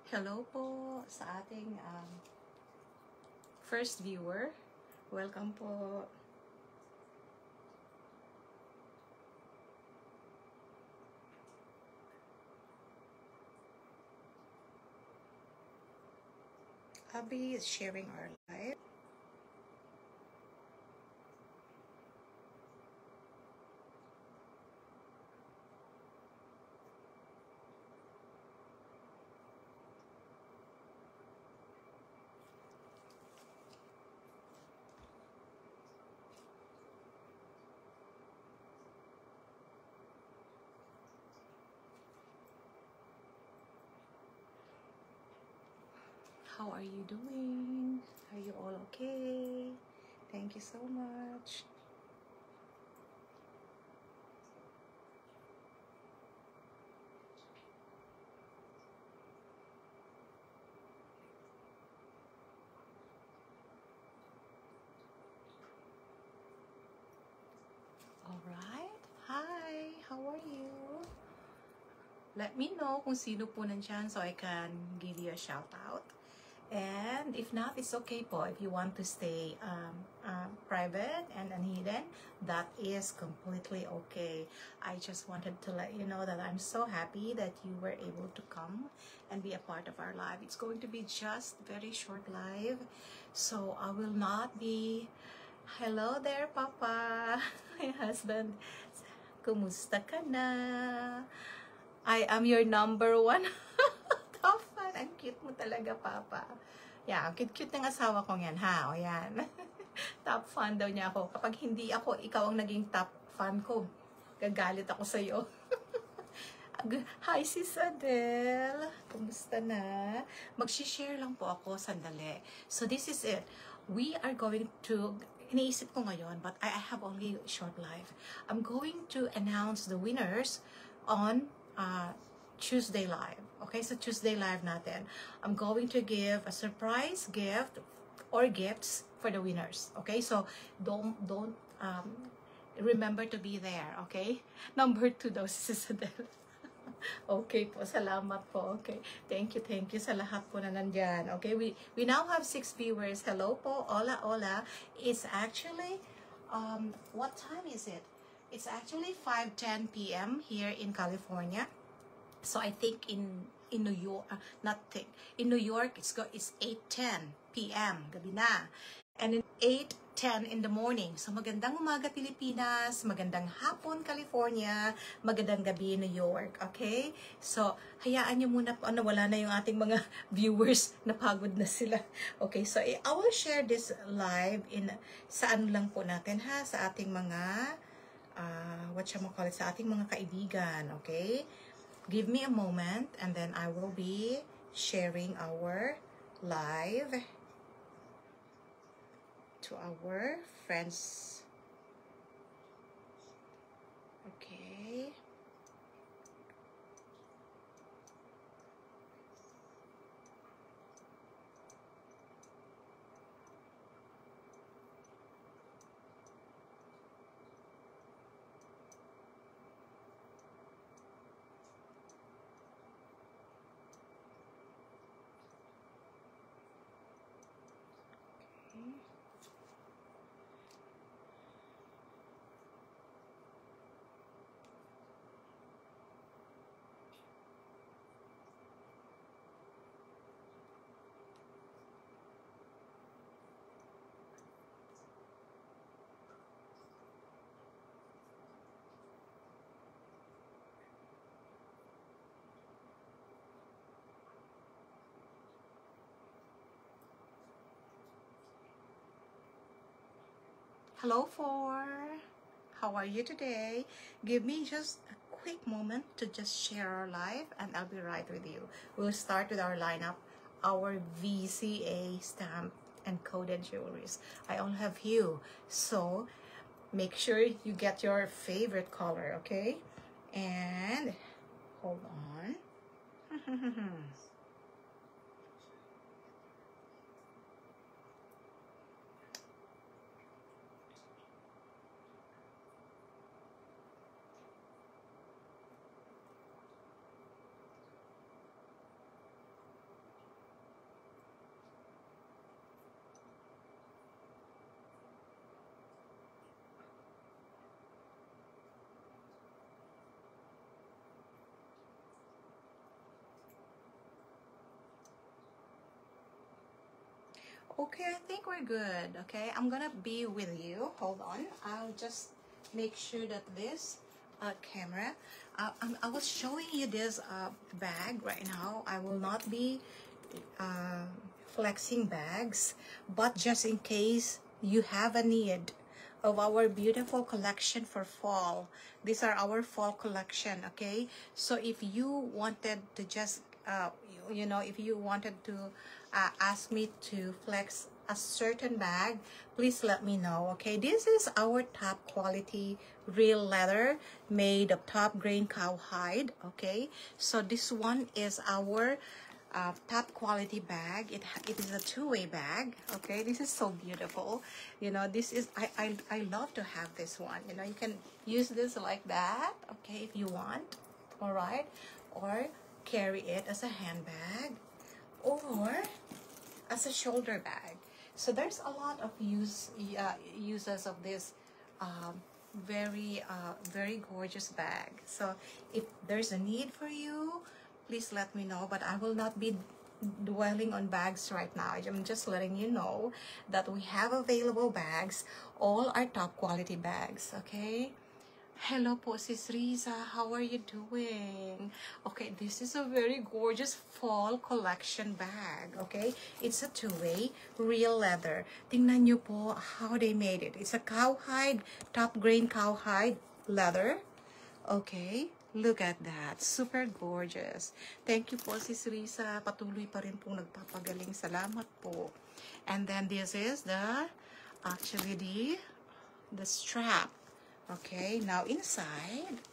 Hello po sa ating first viewer. Welcome po. Abby is sharing our live. How are you doing? Are you all okay? Thank you so much. All right. Hi, how are you? Let me know kung sino po nandyan so I can give you a shout out. And if not, it's okay po. If you want to stay private and unhidden, that is completely okay. I just wanted to let you know that I'm so happy that you were able to come and be a part of our live. It's going to be just very short live. So I will not be... Hello there, Papa. My husband. Kumusta ka na? I am your number one. Top fan. Ang cute mo talaga, Papa. Yeah, ang cute-cute ng asawa kong yan, ha? O yan. Top fan daw niya ako. Kapag hindi ako, ikaw ang naging top fan ko. Gagalit ako sa'yo. Hi, Sis Adele. Kumusta na? Mag-share lang po ako sandali. So this is it. We are going to... Iniisip ko ngayon, but I have only short live. I'm going to announce the winners on Tuesday live. Okay, so Tuesday live natin. I'm going to give a surprise gift or gifts for the winners. Okay, so don't remember to be there. Okay, number 2 daw si Adele. Okay po, salamat po. Okay, thank you sa lahat po na nandyan. Okay, we now have 6 viewers. Hello po, hola. It's actually what time is it? It's actually 5:10 p.m. here in California. So I think in New York, in New York it's 8:10 p.m. gabi na. And in 8:10 in the morning. So magandang umaga Pilipinas, magandang hapon California, magandang gabi New York, okay? So hayaan niyo muna po, wala na yung ating mga viewers, napagod na sila. Okay, so I will share this live sa ano lang po natin ha, sa ating mga sa ating mga kaibigan, okay? Give me a moment and then I will be sharing our live to our friends. Okay. Hello, how are you today? Give me just a quick moment to just share our live and I'll be right with you. We'll start with our lineup, our VCA stamp and coded jewelries. I only have few, so make sure you get your favorite color, okay? And hold on. Okay, I think we're good. Okay, I'm gonna be with you. Hold on. I'll just make sure that this camera, I was showing you this bag right now. I will not be flexing bags, but just in case you have a need of our beautiful collection for fall. These are our fall collection, okay? So if you wanted to just you know, if you wanted to ask me to flex a certain bag, please let me know. Okay, this is our top quality real leather made of top grain cowhide. Okay, so this one is our top quality bag. It is a two-way bag. Okay, this is so beautiful. You know, this is I love to have this one. You know, you can use this like that, okay, if you want. All right, or carry it as a handbag or as a shoulder bag. So there's a lot of uses of this very gorgeous bag. So if there's a need for you, please let me know, but I will not be dwelling on bags right now. I'm just letting you know that we have available bags. All are top quality bags, okay? Hello po, Sis Riza. How are you doing? Okay, this is a very gorgeous fall collection bag, okay? It's a two-way, real leather. Tingnan nyo po how they made it. It's a cowhide, top grain cowhide leather. Okay, look at that. Super gorgeous. Thank you po, Sis Riza. Patuloy pa rin pong nagpapagaling. Salamat po. And then this is actually the strap. Okay, now inside,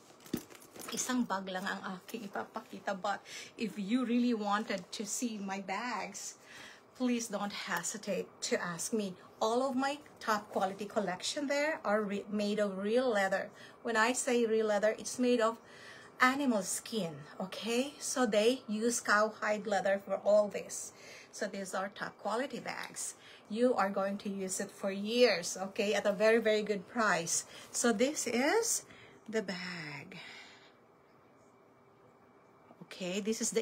isang bag lang ang aking ipapakita, but if you really wanted to see my bags, please don't hesitate to ask me. All of my top quality collection there are made of real leather. When I say real leather, it's made of animal skin, okay? So they use cowhide leather for all this. So these are top quality bags. You are going to use it for years, okay, at a very, very good price. So this is the bag. Okay, this is the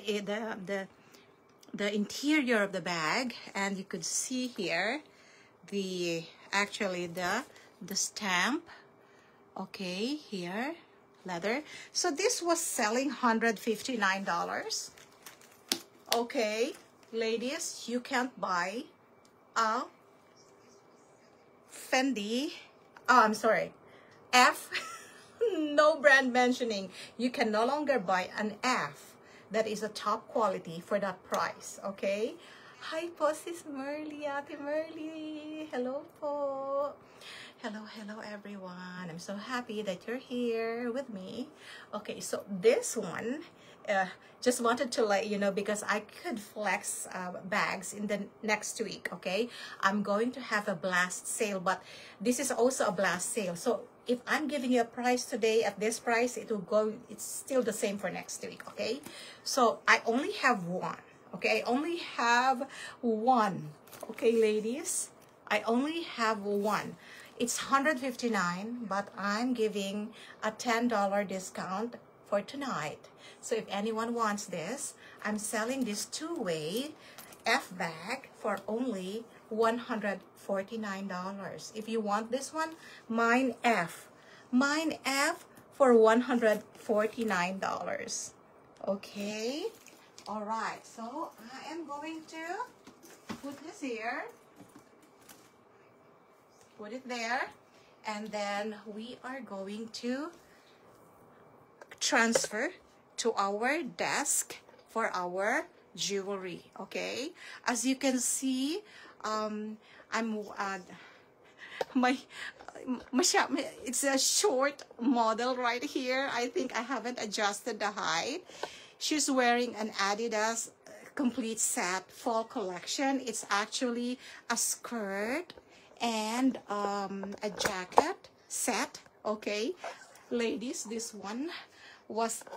interior of the bag, and you could see here the stamp. Okay, here, leather. So this was selling $159. Okay, ladies, you can't buy a Fendi, I'm sorry, F, no brand mentioning. You can no longer buy an F that is a top quality for that price, okay? Hi po, Sis Merly, Ate Merly. Hello po. Hello everyone. I'm so happy that you're here with me. Okay, so this one, just wanted to let you know because I could flex bags in the next week, okay? I'm going to have a blast sale, but this is also a blast sale. So if I'm giving you a price today at this price, it's still the same for next week, okay? So I only have one, okay? I only have one, okay, ladies? I only have one. It's $159, but I'm giving a $10 discount for tonight. So if anyone wants this, I'm selling this two-way F bag for only $149. If you want this one, mine F for $149. Okay, all right, so I am going to put this here, put it there, and then we are going to transfer to our desk for our jewelry. Okay, as you can see, it's a short model right here. I think I haven't adjusted the height. She's wearing an Adidas complete set fall collection. It's actually a skirt and a jacket set. Okay, ladies, this one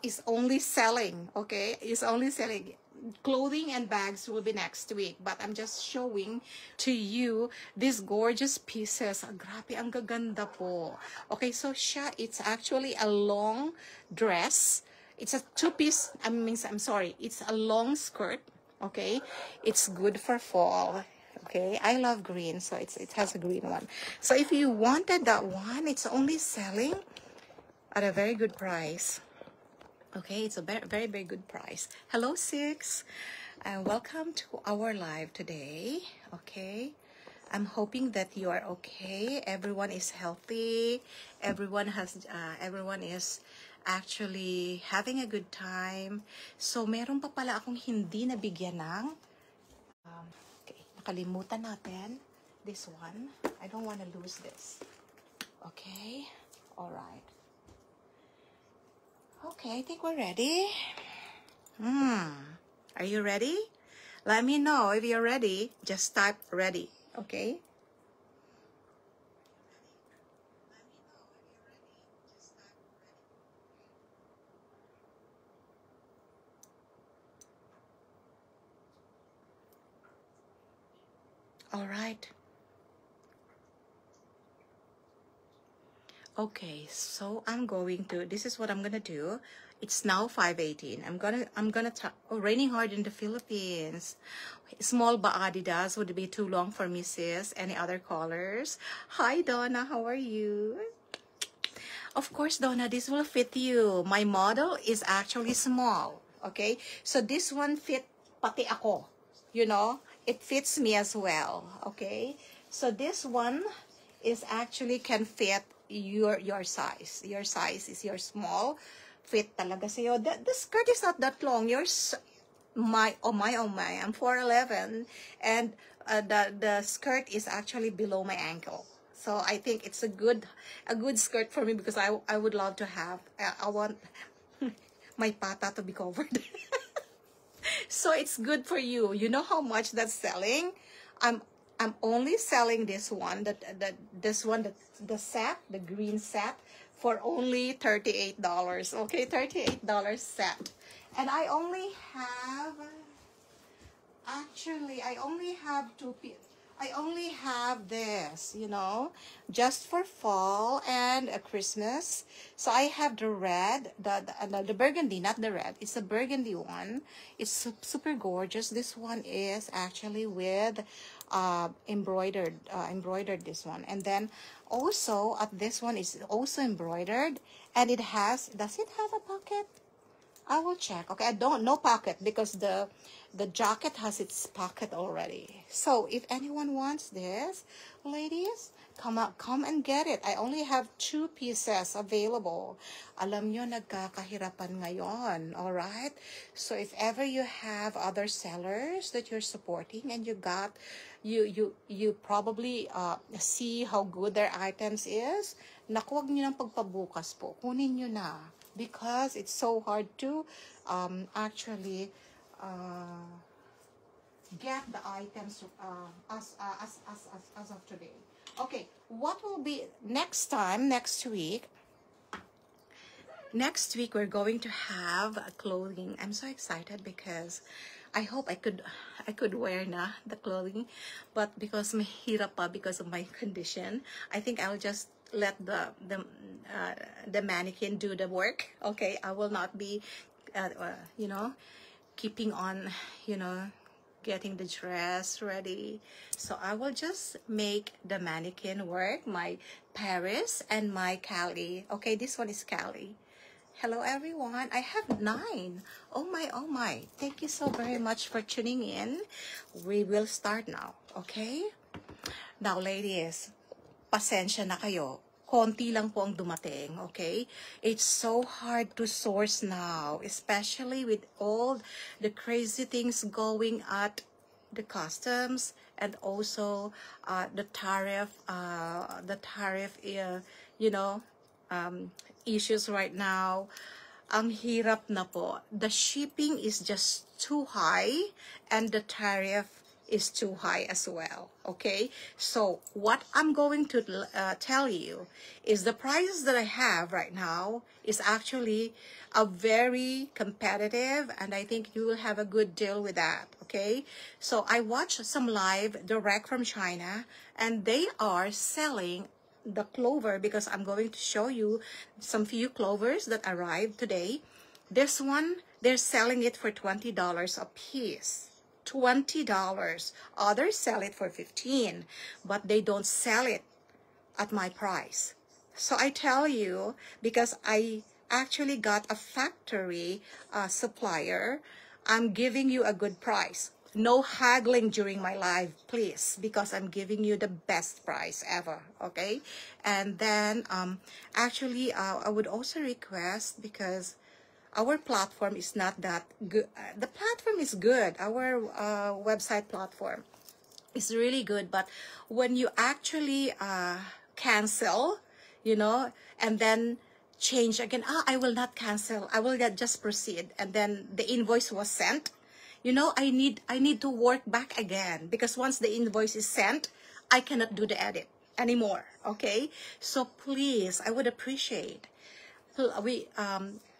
is only selling, okay, is only selling. Clothing and bags will be next week, but I'm just showing to you these gorgeous pieces. Grabe, ang gaganda po. Okay, so it's actually a long dress. It's a two-piece, it's a long skirt, okay? It's good for fall. Okay, I love green, so it has a green one. So if you wanted that one, it's only selling at a very good price. Okay, it's a very, very good price. Hello, Six, and welcome to our live today. Okay, I'm hoping that you are okay. Everyone is healthy. Everyone is actually having a good time. So, meron pa pala akong hindi nabigyan ng, okay, nakalimutan natin. This one. I don't want to lose this. Okay, all right. Okay, I think we're ready. Are you ready? Let me know if you're ready. Just type ready, okay? All right. Okay, so this is what I'm gonna do. It's now 5:18. Raining hard in the Philippines. Small ba Adidas would be too long for me, sis. Any other colors? Hi, Donna, how are you? Of course, Donna, this will fit you. My model is actually small, okay? So this one fit pati ako, you know? It fits me as well, okay? So this one is actually can fit your size. Your size is your small. Fit talaga sa'yo. The skirt is not that long. Oh my, I'm 4'11", and the skirt is actually below my ankle. So I think it's a good skirt for me because I would love to have, I want my pata to be covered. So it's good for you. You know how much that's selling? I'm only selling this one, the set, the green set, for only $38. Okay, $38 set. And I only have, actually, I only have I only have this, you know, just for fall and Christmas. So I have the red, the burgundy, not the red. It's a burgundy one. It's super gorgeous. This one is actually with embroidered this one. And then also at this one is also embroidered, and it has, does it have a pocket? I will check. Okay, I don't, no pocket, because the jacket has its pocket already. So if anyone wants this, ladies, come and get it. I only have 2 pieces available. Alam nyo, nagkakahirapan ngayon, all right? So if ever you have other sellers that you're supporting and you probably see how good their items is, naku, wag nyo ng pagpabukas po. Kunin nyo na. Because it's so hard to actually get the items as of today. Okay, what will be next time, next week? Next week we're going to have clothing. I'm so excited because I hope I could wear na the clothing, but because mahirap pa because of my condition, I think I'll just let the mannequin do the work. Okay, I will not be you know, keeping on, you know, getting the dress ready. So I will just make the mannequin work, my Paris and my Cali. Okay, this one is Cali. Hello everyone, I have 9. Oh my, thank you so very much for tuning in. We will start now, okay? Now ladies, pasensya na kayo. Konti lang po ang dumating, okay? It's so hard to source now, especially with all the crazy things going at the customs, and also the tariff, you know, issues right now. Ang hirap na po. The shipping is just too high, and the tariff is too high as well. Okay, so what I'm going to tell you is the prices that I have right now is actually a very competitive, and I think you will have a good deal with that. Okay, so I watched some live direct from China, and they are selling the clover, because I'm going to show you some few clovers that arrived today. This one, they're selling it for $20 a piece. $20. Others sell it for $15, but they don't sell it at my price. So I tell you, because I actually got a factory supplier, I'm giving you a good price. No haggling during my live, please, because I'm giving you the best price ever, okay? And then, actually, I would also request, because our platform is not that good. The platform is good. Our website platform is really good, but when you actually cancel, you know, and then change again, I will not cancel, I will just proceed, and then the invoice was sent, you know, I need to work back again, because once the invoice is sent, I cannot do the edit anymore, okay? So please, I would appreciate,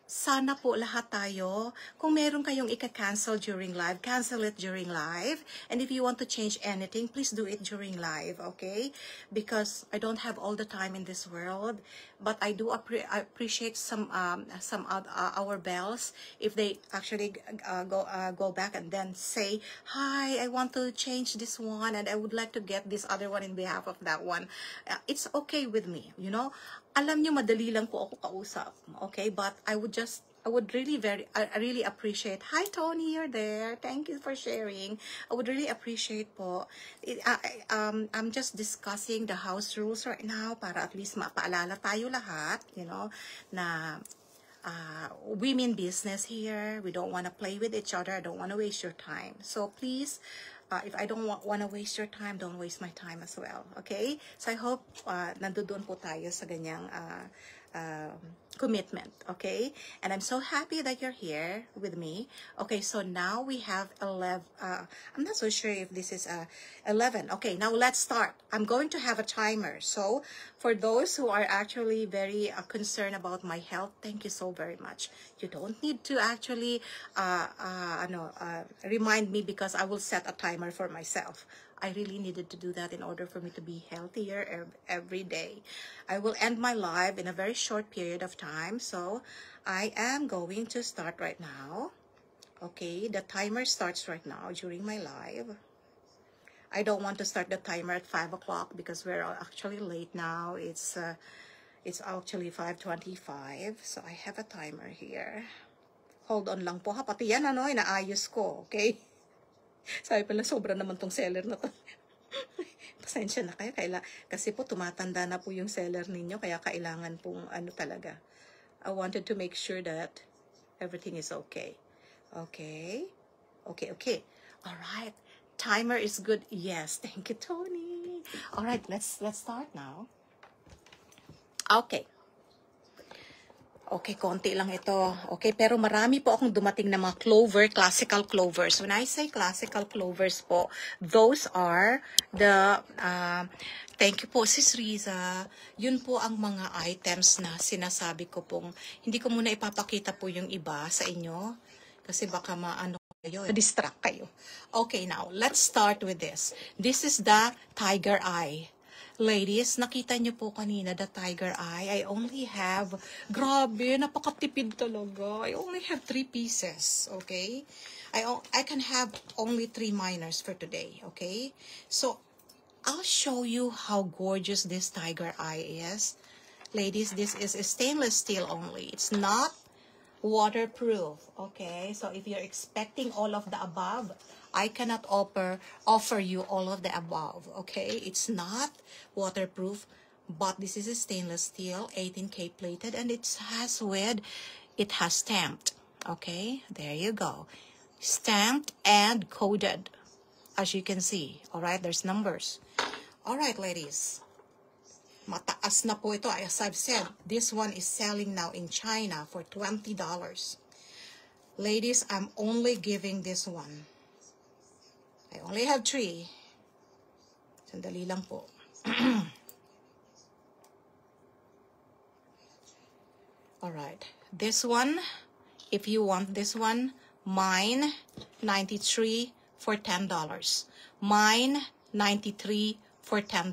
sana po lahat tayo, kung meron kayong ika-cancel during live, cancel it during live. And if you want to change anything, please do it during live, okay? Because I don't have all the time in this world, but I do appreciate some our bells, if they actually go back and then say, hi, I want to change this one, and I would like to get this other one in behalf of that one. It's okay with me, you know. Alam nyo, madali lang po ako kausap, okay? But I would really I really appreciate. Hi, Tony, you're there. Thank you for sharing. I would really appreciate po. I'm just discussing the house rules right now para at least mapaalala tayo lahat, you know, na we mean business here. We don't want to play with each other. I don't want to waste your time. So please, if I don't want to waste your time, don't waste my time as well. Okay? So I hope nandoon po tayo sa ganyang commitment. Okay? And I'm so happy that you're here with me. Okay, so now we have 11. I'm not so sure if this is 11. Okay, now let's start. I'm going to have a timer. So for those who are actually very concerned about my health, thank you so very much. You don't need to actually remind me, because I will set a timer for myself. I really needed to do that in order for me to be healthier every day. I will end my live in a very short period of time, so I am going to start right now. Okay, the timer starts right now during my live. I don't want to start the timer at 5 o'clock because we're actually late now. It's actually 5:25, so I have a timer here. Hold on lang po ha, pati yan ano, inaayos ko, okay? Sabi pala, sobra naman tong seller na to. Pasensya na kayo, kasi po tumatanda na po yung seller ninyo, kaya kailangan pong ano talaga. I wanted to make sure that everything is okay. Okay. Alright. Timer is good. Yes, thank you, Tony. Alright, let's start now. Okay. Okay, konti lang ito. Okay, pero marami po akong dumating na mga clover, classical clovers. When I say classical clovers po, those are the, thank you po, Sis Riza. Yun po ang mga items na sinasabi ko pong, hindi ko muna ipapakita po yung iba sa inyo, kasi baka maano kayo, distract kayo. Okay, now, let's start with this. This is the tiger eye. Ladies, nakita niyo po kanina the tiger eye. I only have, grabe, napakatipid talaga. I only have 3 pieces, okay? I can have only 3 minors for today, okay? So, I'll show you how gorgeous this tiger eye is. Ladies, this is a stainless steel only. It's not waterproof, okay? So, if you're expecting all of the above, I cannot offer you all of the above, okay? It's not waterproof, but this is a stainless steel, 18K plated, and it has stamped, okay? There you go. Stamped and coded, as you can see, all right? There's numbers. All right, ladies. Mataas na po ito. As I've said, this one is selling now in China for $20. Ladies, I'm only giving this one. I only have 3. Sandali lang po. Alright. This one, if you want this one, mine, 93 for $10. Mine, 93 for $10.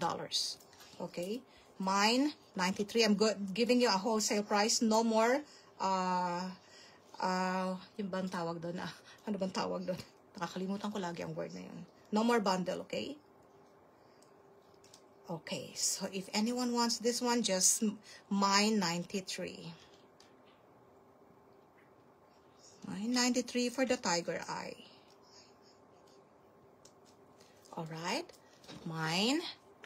Okay? Mine, 93. I'm giving you a wholesale price. No more, yung bang tawag doon? Ano bang tawag doon? Nakakalimutan ko lagi ang word na yun. No more bundle, okay? Okay, so if anyone wants this one, just mine 93. Mine 93 for the tiger eye. All right, mine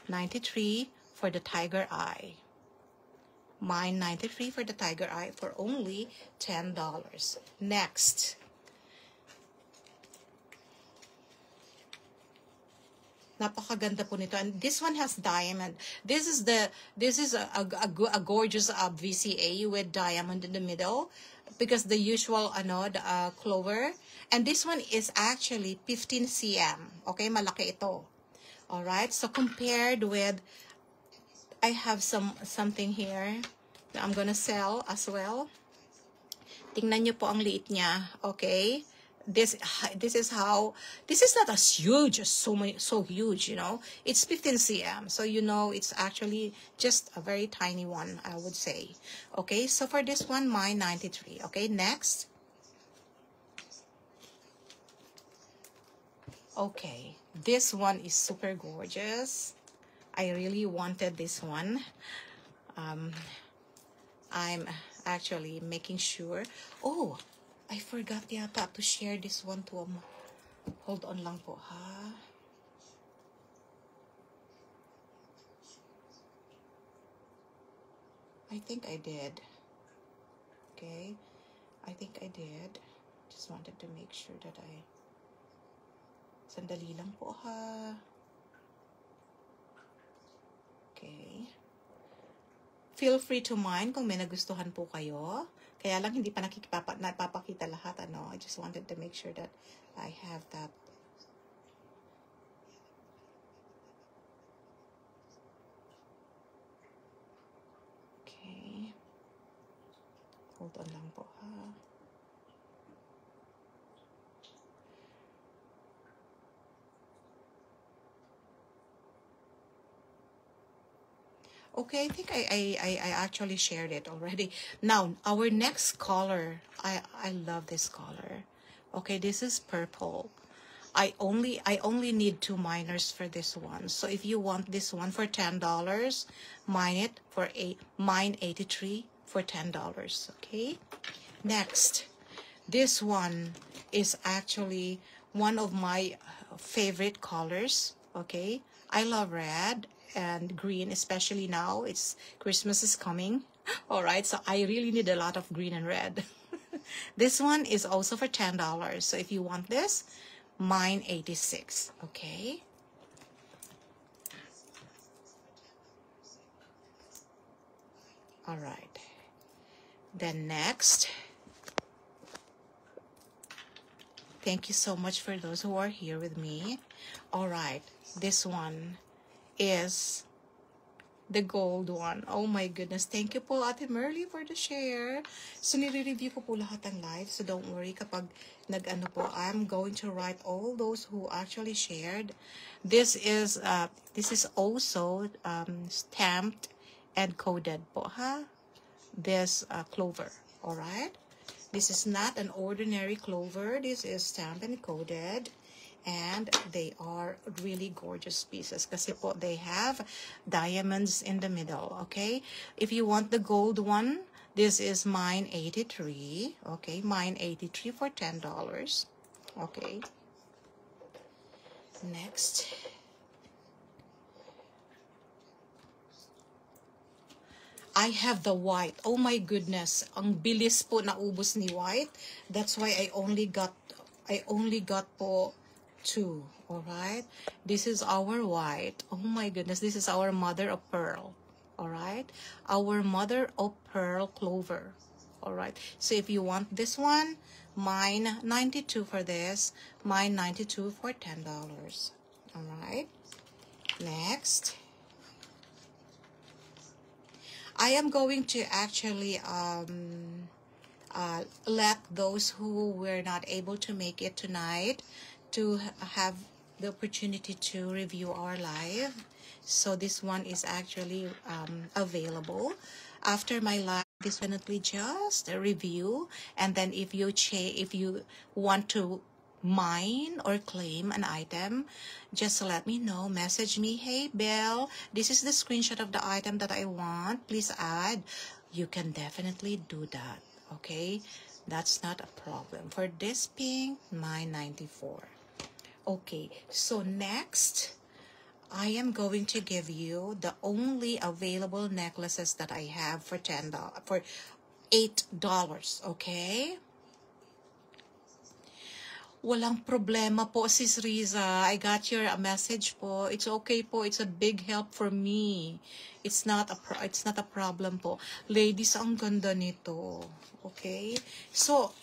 93 for the tiger eye. Mine 93 for the tiger eye for only $10. Next. Napakaganda po nito, and this one has diamond. This is a gorgeous VCA with diamond in the middle, because the usual clover, and this one is actually 15 cm. Okay, malaki ito. All right, so compared with, I have something here that I'm gonna sell as well. Tingnan niyo po ang liit niya. Okay. This is not as huge as so huge, you know. It's 15 cm, so you know it's actually just a very tiny one, I would say. Okay, so for this one, mine 93. Okay, next. Okay, this one is super gorgeous. I really wanted this one. I'm actually making sure. Oh, I forgot yata to share this one to hold on lang po, ha? I think I did. Okay, I think I did. Just wanted to make sure that sandali lang po, ha? Okay. Feel free to mine kung may nagustuhan po kayo. Kaya lang hindi pa napapakita lahat, ano. I just wanted to make sure that I have that. Okay. Hold on lang po, ha. Okay, I think I actually shared it already. Now, our next color, I love this color. Okay, this is purple. I only need 2 miners for this one. So if you want this one for $10, mine 83 for $10. Okay. Next, this one is actually one of my favorite colors. Okay, I love red and green, especially now Christmas is coming. All right, so I really need a lot of green and red. This one is also for $10. So if you want this, mine 86. Okay. All right. Then next, thank you so much for those who are here with me. All right, this one is the gold one. Oh my goodness. Thank you po, Ate Merly, for the share. So, nire-review ko po lahat ng live. So, don't worry kapag nag-ano po. I'm going to write all those who actually shared. This is also stamped and coded po, ha? This clover. Alright? This is not an ordinary clover. This is stamped and coded. And they are really gorgeous pieces kasi po they have diamonds in the middle. Okay, if you want the gold one, this is mine 83. Okay, mine 83 for $10. Okay, next, I have the white. Oh my goodness, ang bilis po naubos ni white. That's why I only got po 2. All right, this is our white. Oh my goodness, this is our mother of pearl. All right, our mother of pearl clover. All right, so if you want this one, mine 92 for this, mine 92 for $10. All right, next, I am going to actually let those who were not able to make it tonight to have the opportunity to review our live. So this one is actually available after my live. This definitely just a review, and then if you want to mine or claim an item, just let me know. Message me, hey Belle, this is the screenshot of the item that I want. Please add. You can definitely do that. Okay, that's not a problem. For this pink, mine 94. Okay, so next, I am going to give you the only available necklaces that I have for $10, for $8, okay? Walang problema po, Sis Riza. I got your message po. It's okay po. It's a big help for me. It's not a problem po. Ladies, ang ganda nito. Okay? So,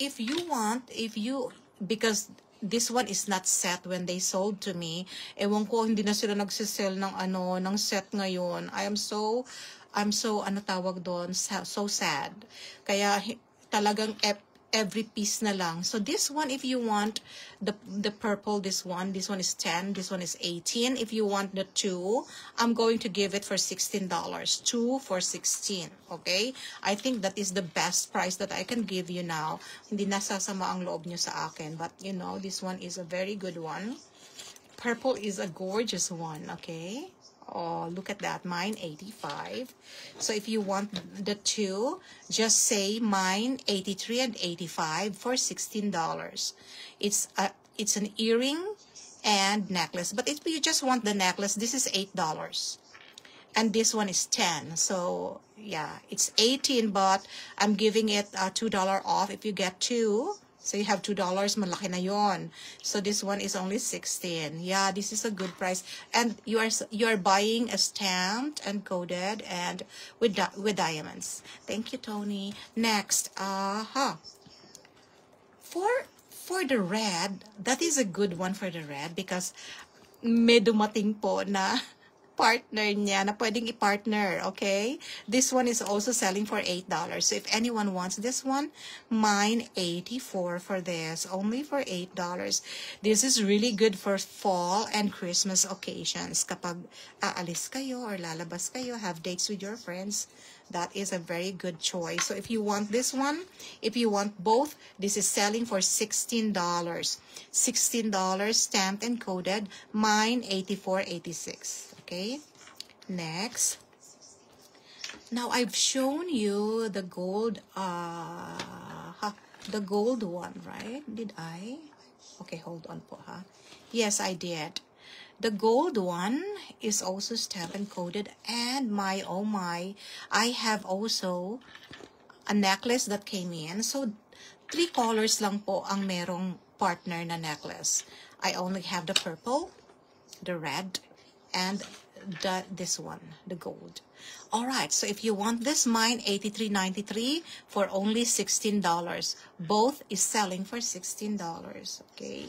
because this one is not set when they sold to me. Ewan ko, hindi na sila nagsisell ng set ngayon. I'm so, ano tawag doon, so sad. Kaya, talagang every piece na lang. So this one, if you want the purple, this one is 10, this one is 18. If you want the 2, I'm going to give it for $16. 2 for 16, okay? I think that is the best price that I can give you now. Hindi nasasama ang loob nyo sa akin, but you know, this one is a very good one. Purple is a gorgeous one, okay? Oh, look at that. Mine 85. So if you want the 2, just say mine 83 and 85 for $16. It's an earring and necklace. But if you just want the necklace, this is $8. And this one is 10. So yeah, it's 18, but I'm giving it $2 off if you get 2. So you have $2, malaki na yon. So this one is only 16. Yeah, this is a good price. And you are buying a stamped and coded and with diamonds. Thank you, Tony. Next, for the red, that is a good one for the red because may dumating po na partner niya na pwedeng i-partner, okay? This one is also selling for $8. So if anyone wants this one, mine 84 for this, only for $8. This is really good for fall and Christmas occasions. Kapag aalis kayo or lalabas kayo, have dates with your friends, that is a very good choice. So if you want this one, if you want both, this is selling for $16. $16 stamped and coded, mine 84.86. Okay, next. Now I've shown you the gold, the gold one, right? Did I? Okay, hold on po, ha? Yes, I did. The gold one is also stamped and coded, and my, oh my, I have also a necklace that came in. So 3 colors lang po ang merong partner na necklace. I only have the purple, the red, and this one, the gold. All right, so if you want this, mine 83.93 for only $16. Both is selling for $16. Okay,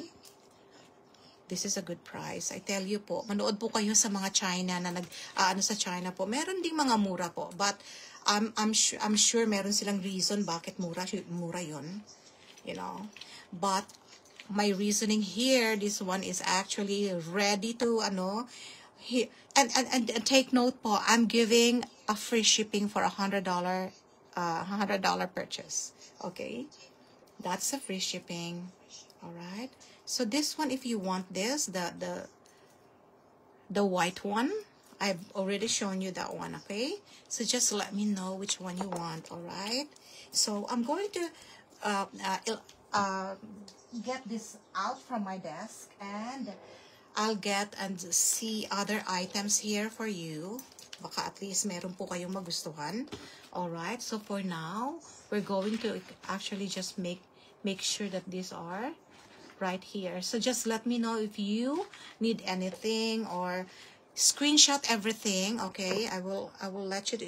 this is a good price. I tell you po, manood po kayo sa mga China na ano sa China po. Meron ding mga mura po, but I'm sure meron silang reason bakit mura yon, you know. But my reasoning here, this one is actually ready to and take note po, I'm giving a free shipping for $100 purchase. Okay, that's a free shipping. All right, so this one, if you want this, the white one, I've already shown you that one. Okay, so just let me know which one you want. All right, so I'm going to get this out from my desk, and I'll get and see other items here for you. Baka at least meron po kayong magustuhan. Alright, so for now, we're going to actually just make sure that these are right here. So just let me know if you need anything or screenshot everything. Okay, I will let you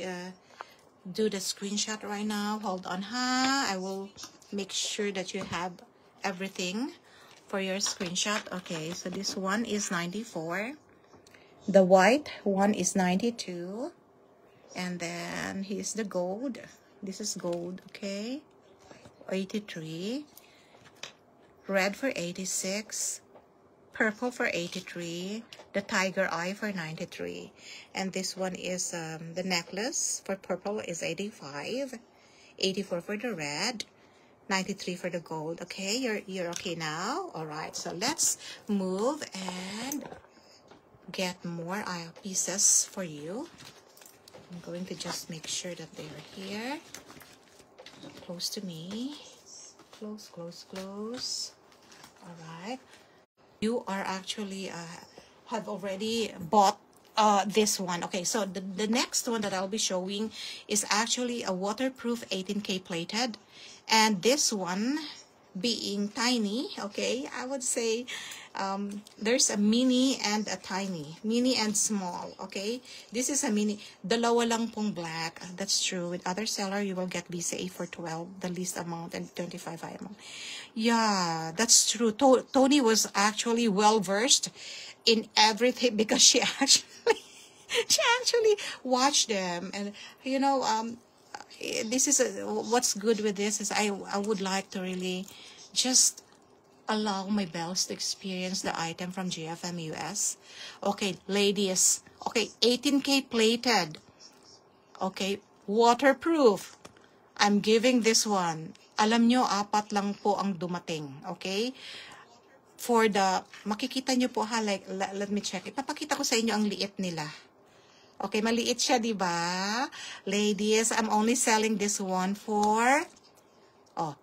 do the screenshot right now. Hold on, I will make sure that you have everything for your screenshot. Okay, so this one is 94. The white one is 92. And then here's the gold. This is gold, okay? 83. Red for 86. Purple for 83. The tiger eye for 93. And this one is the necklace for purple is 85. 84 for the red. 93 for the gold. Okay, you're okay now. All right, so let's move and get more pieces for you. I'm going to just make sure that they're here, close to me. Close, close, close. All right. You are actually have already bought this one. Okay, so the next one that I'll be showing is actually a waterproof 18K plated, and this one being tiny, okay, I would say there's a mini and a tiny, mini and small. Okay, this is a mini. Dalawa lang pong black. That's true. With other seller you will get BCA for 12, the least amount, and 25 amount. Yeah, that's true. Tony was actually well versed in everything because she actually watched them. And you know, this is what's good with this is I would like to really just allow my bells to experience the item from GFM US. Okay, ladies. Okay, 18K plated. Okay, waterproof. I'm giving this one. Alam nyo, 4 lang po ang dumating. Okay? For the, makikita nyo po ha, like, let me check. Ipapakita ko sa inyo ang liit nila. Okay, maliit siya, di ba? Ladies, I'm only selling this one for $6.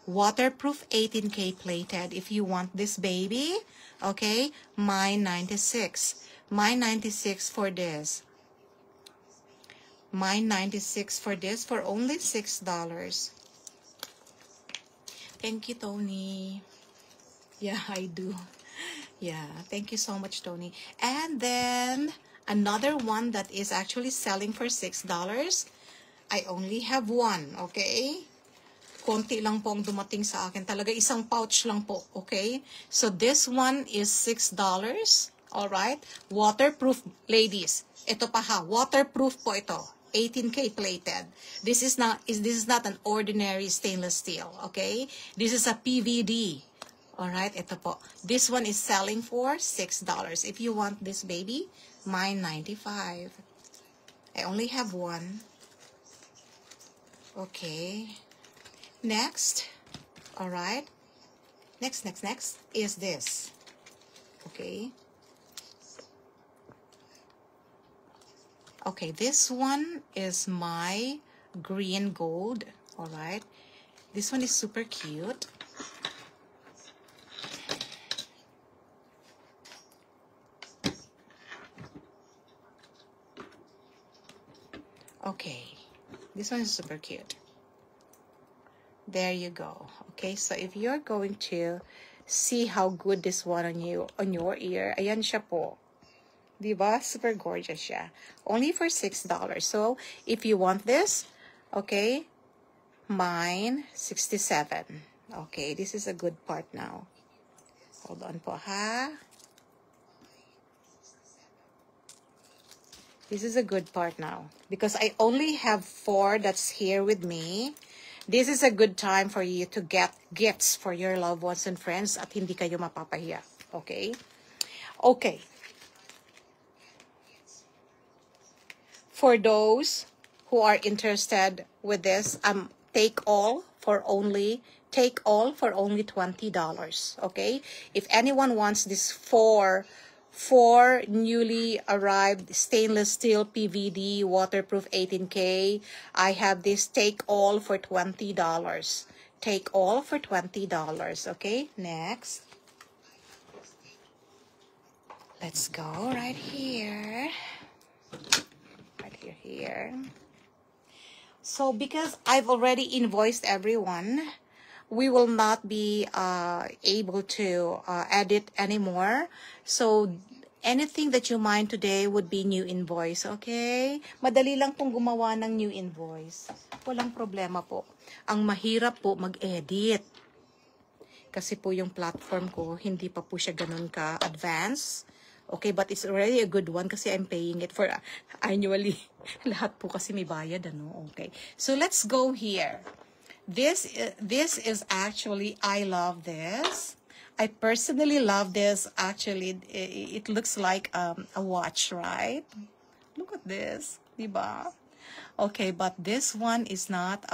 Waterproof 18K plated. If you want this baby, okay, mine 96. Mine 96 for this. Mine 96 for this for only $6. Thank you, Tony. Yeah, I do. Yeah, thank you so much, Tony. And then another one that is actually selling for $6. I only have one, okay? Konti lang po ang dumating sa akin. Talaga isang pouch lang po, okay? So this one is $6. All right? Waterproof, ladies. Ito pa ha, waterproof po ito. 18K plated. This is not an ordinary stainless steel, okay? This is a PVD. All right, ito po. This one is selling for $6. If you want this baby, mine 95. I only have one. Okay. Next. All right. Next is this. Okay. Okay, this one is my green gold. All right. This one is super cute. Okay, this one is super cute. There you go. Okay, so if you're going to see how good this one on your ear, ayan siya po. Diba? Super gorgeous siya. Only for $6. So, if you want this, okay, mine 67. Okay, this is a good part now. Hold on po ha. This is a good part now. Because I only have 4 that's here with me. This is a good time for you to get gifts for your loved ones and friends at hindi kayo mapapahiya. Okay? Okay. For those who are interested with this, take all for only $20. Okay? If anyone wants this four newly arrived stainless steel PVD waterproof 18K, I have this take all for $20. Take all for $20. Okay? Next. Let's go right here. Here. So because I've already invoiced everyone, we will not be able to edit anymore. So anything that you mind today would be new invoice, okay? Madali lang pong gumawa ng new invoice. Walang problema po. Ang mahirap po mag-edit. Kasi po yung platform ko, hindi pa po siya ganun ka-advance. Okay, but it's already a good one kasi I'm paying it for annually. Lahat po kasi may bayad, ano? Okay. So let's go here. This is actually, I love this. I personally love this. Actually, it looks like a watch, right? Look at this, diba? Okay, but this one is not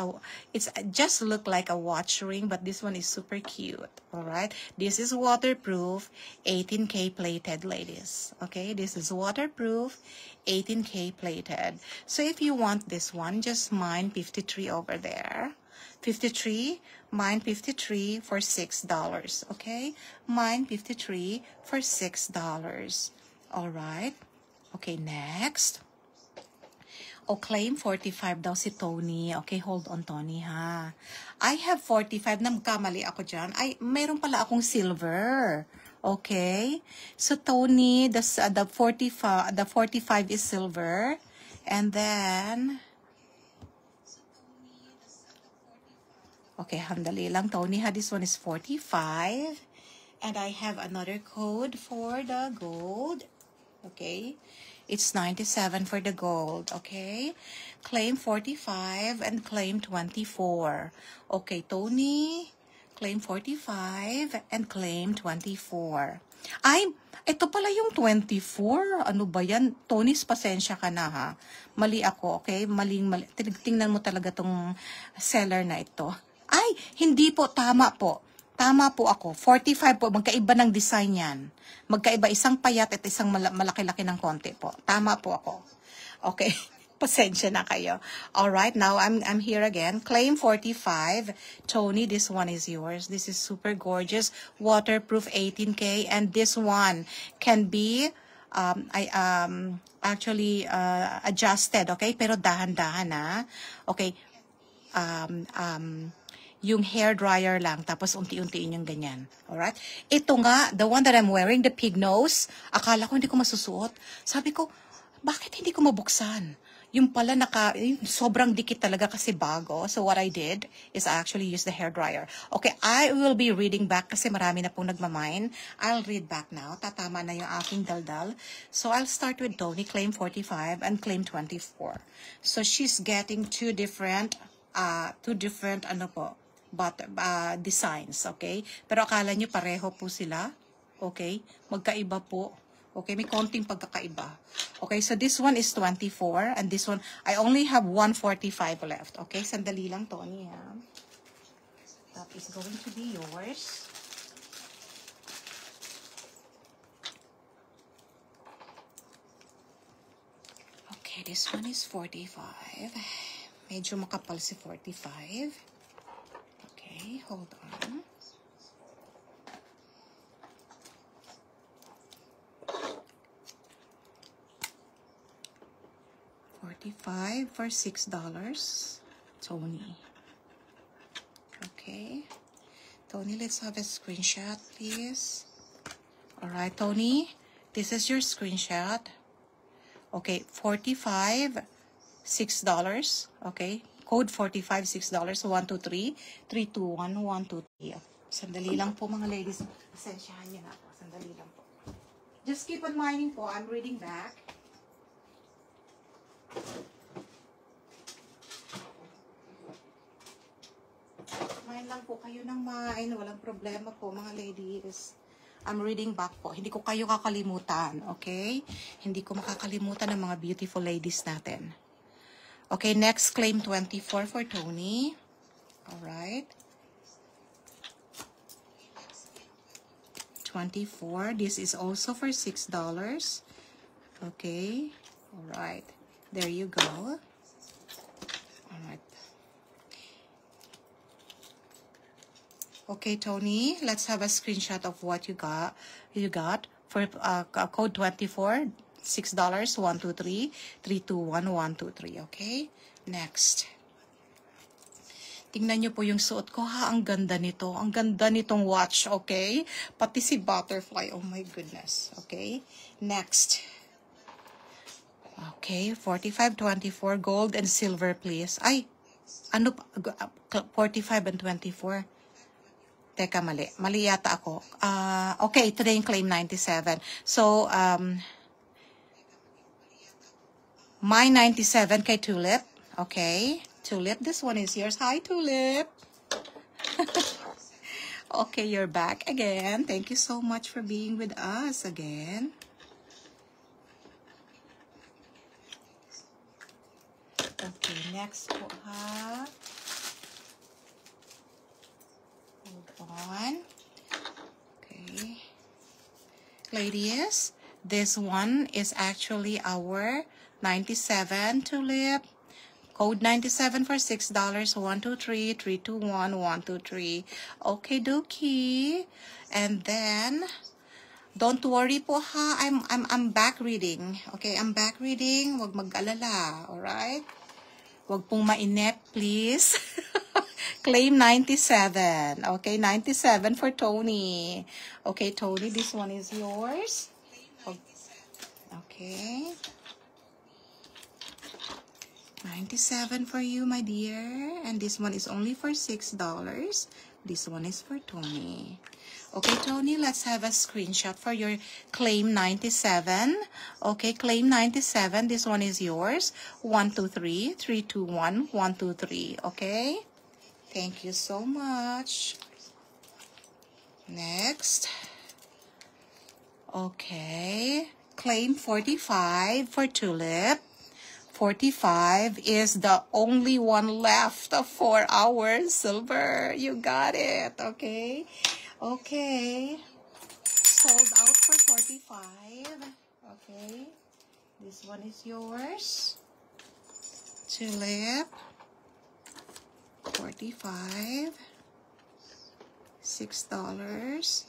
it's just look like a watch ring, but this one is super cute. All right, this is waterproof, 18K plated, ladies. Okay, this is waterproof, 18K plated. So if you want this one, just mine 53 over there. 53, mine 53 for $6. Okay, mine 53 for $6. All right. Okay, next. O, claim 45 daw si Tony. Okay, hold on, Tony, ha. I have 45. Nagkamali ako dyan. Ay, meron pala akong silver. Okay. So, Tony, the 45 is silver. And then, okay, handali lang, Tony, ha. This one is 45. And I have another code for the gold. Okay. It's 97 for the gold, okay? Claim 45 and claim 24. Okay, Tony, claim 45 and claim 24. Ay, ito pala yung 24. Ano ba yan? Tony, pasensya ka na, ha? Mali ako, okay? Mali. Tingnan mo talaga tong seller na ito. Ay, hindi po, tama po. Tama po ako. 45 po. Magkaiba ng design yan. Magkaiba, isang payat at isang malaki-laki ng konti po. Tama po ako. Okay. Pasensya na kayo. Alright, now I'm here again. Claim 45. Tony, this one is yours. This is super gorgeous. Waterproof 18K. And this one can be actually adjusted. Okay? Pero dahan-dahan, ha? Okay. Yung hair dryer lang, tapos unti-untiin yung ganyan. Alright? Ito nga, the one that I'm wearing, the pig nose, akala ko hindi ko masusuot. Sabi ko, bakit hindi ko mabuksan? Yung pala sobrang dikit talaga kasi bago. So what I did is I actually used the hair dryer. Okay, I will be reading back kasi marami na pong nagmamine. I'll read back now. Tatama na yung aking daldal. So I'll start with Tony, claim 45 and claim 24. So she's getting two different ano po, designs, okay? Pero akala nyo pareho po sila, okay? Magkaiba po, okay? May konting pagkakaiba. Okay, so this one is 24, and this one, I only have 145 left, okay? Sandali lang, Tony, ha? That is going to be yours. Okay, this one is 45. Medyo makapal si 45. Okay, hold on. $45 for $6. Tony. Okay. Tony, let's have a screenshot, please. Alright, Tony. This is your screenshot. Okay, 45, $6. Okay. Code 45, $6. 123 321 123. Sandali lang po, mga ladies. Pasensyahan niyo na po. Sandali lang po. Just keep on minding po. I'm reading back. Mind lang po kayo ng mine. Walang problema po, mga ladies. I'm reading back po. Hindi ko kayo kakalimutan. Okay? Hindi ko makakalimutan ng mga beautiful ladies natin. Okay, next claim 24 for Tony. Alright. 24. This is also for $6. Okay. Alright. There you go. Alright. Okay, Tony, let's have a screenshot of what you got. For code 24. $6, 123 321 123. Okay? Next. Tingnan nyo po yung suot ko, ha? Ang ganda nito. Ang ganda nitong watch, okay? Pati si butterfly. Oh my goodness. Okay? Next. Okay, 45, 24, gold and silver, please. Ay, ano, 45 and 24. Teka, mali. Mali yata ako. Okay, ito na yung claim 97. So, my 97 kay Tulip. Okay. Tulip, this one is yours. Hi, Tulip. Okay, you're back again. Thank you so much for being with us again. Next po, ha? Hold on. Okay. Ladies, this one is actually our 97 tulip. Code 97 for $6. 123 321 123. Okay, dokie. And then don't worry po ha. I'm back reading. Okay, I'm back reading. Wag mag-alala. All right? Wag pong mainip, please. Claim 97. Okay, 97 for Tony. Okay, Tony, this one is yours. Okay. 97 for you, my dear. And this one is only for $6. This one is for Tony. Okay, Tony, let's have a screenshot for your claim 97. Okay, claim 97. This one is yours. 123 321 123. Okay? Thank you so much. Next. Okay. Claim 45 for tulip. 45 is the only one left for our silver. You got it. Okay. Okay. Sold out for 45. Okay. This one is yours. Tulip. 45. $6.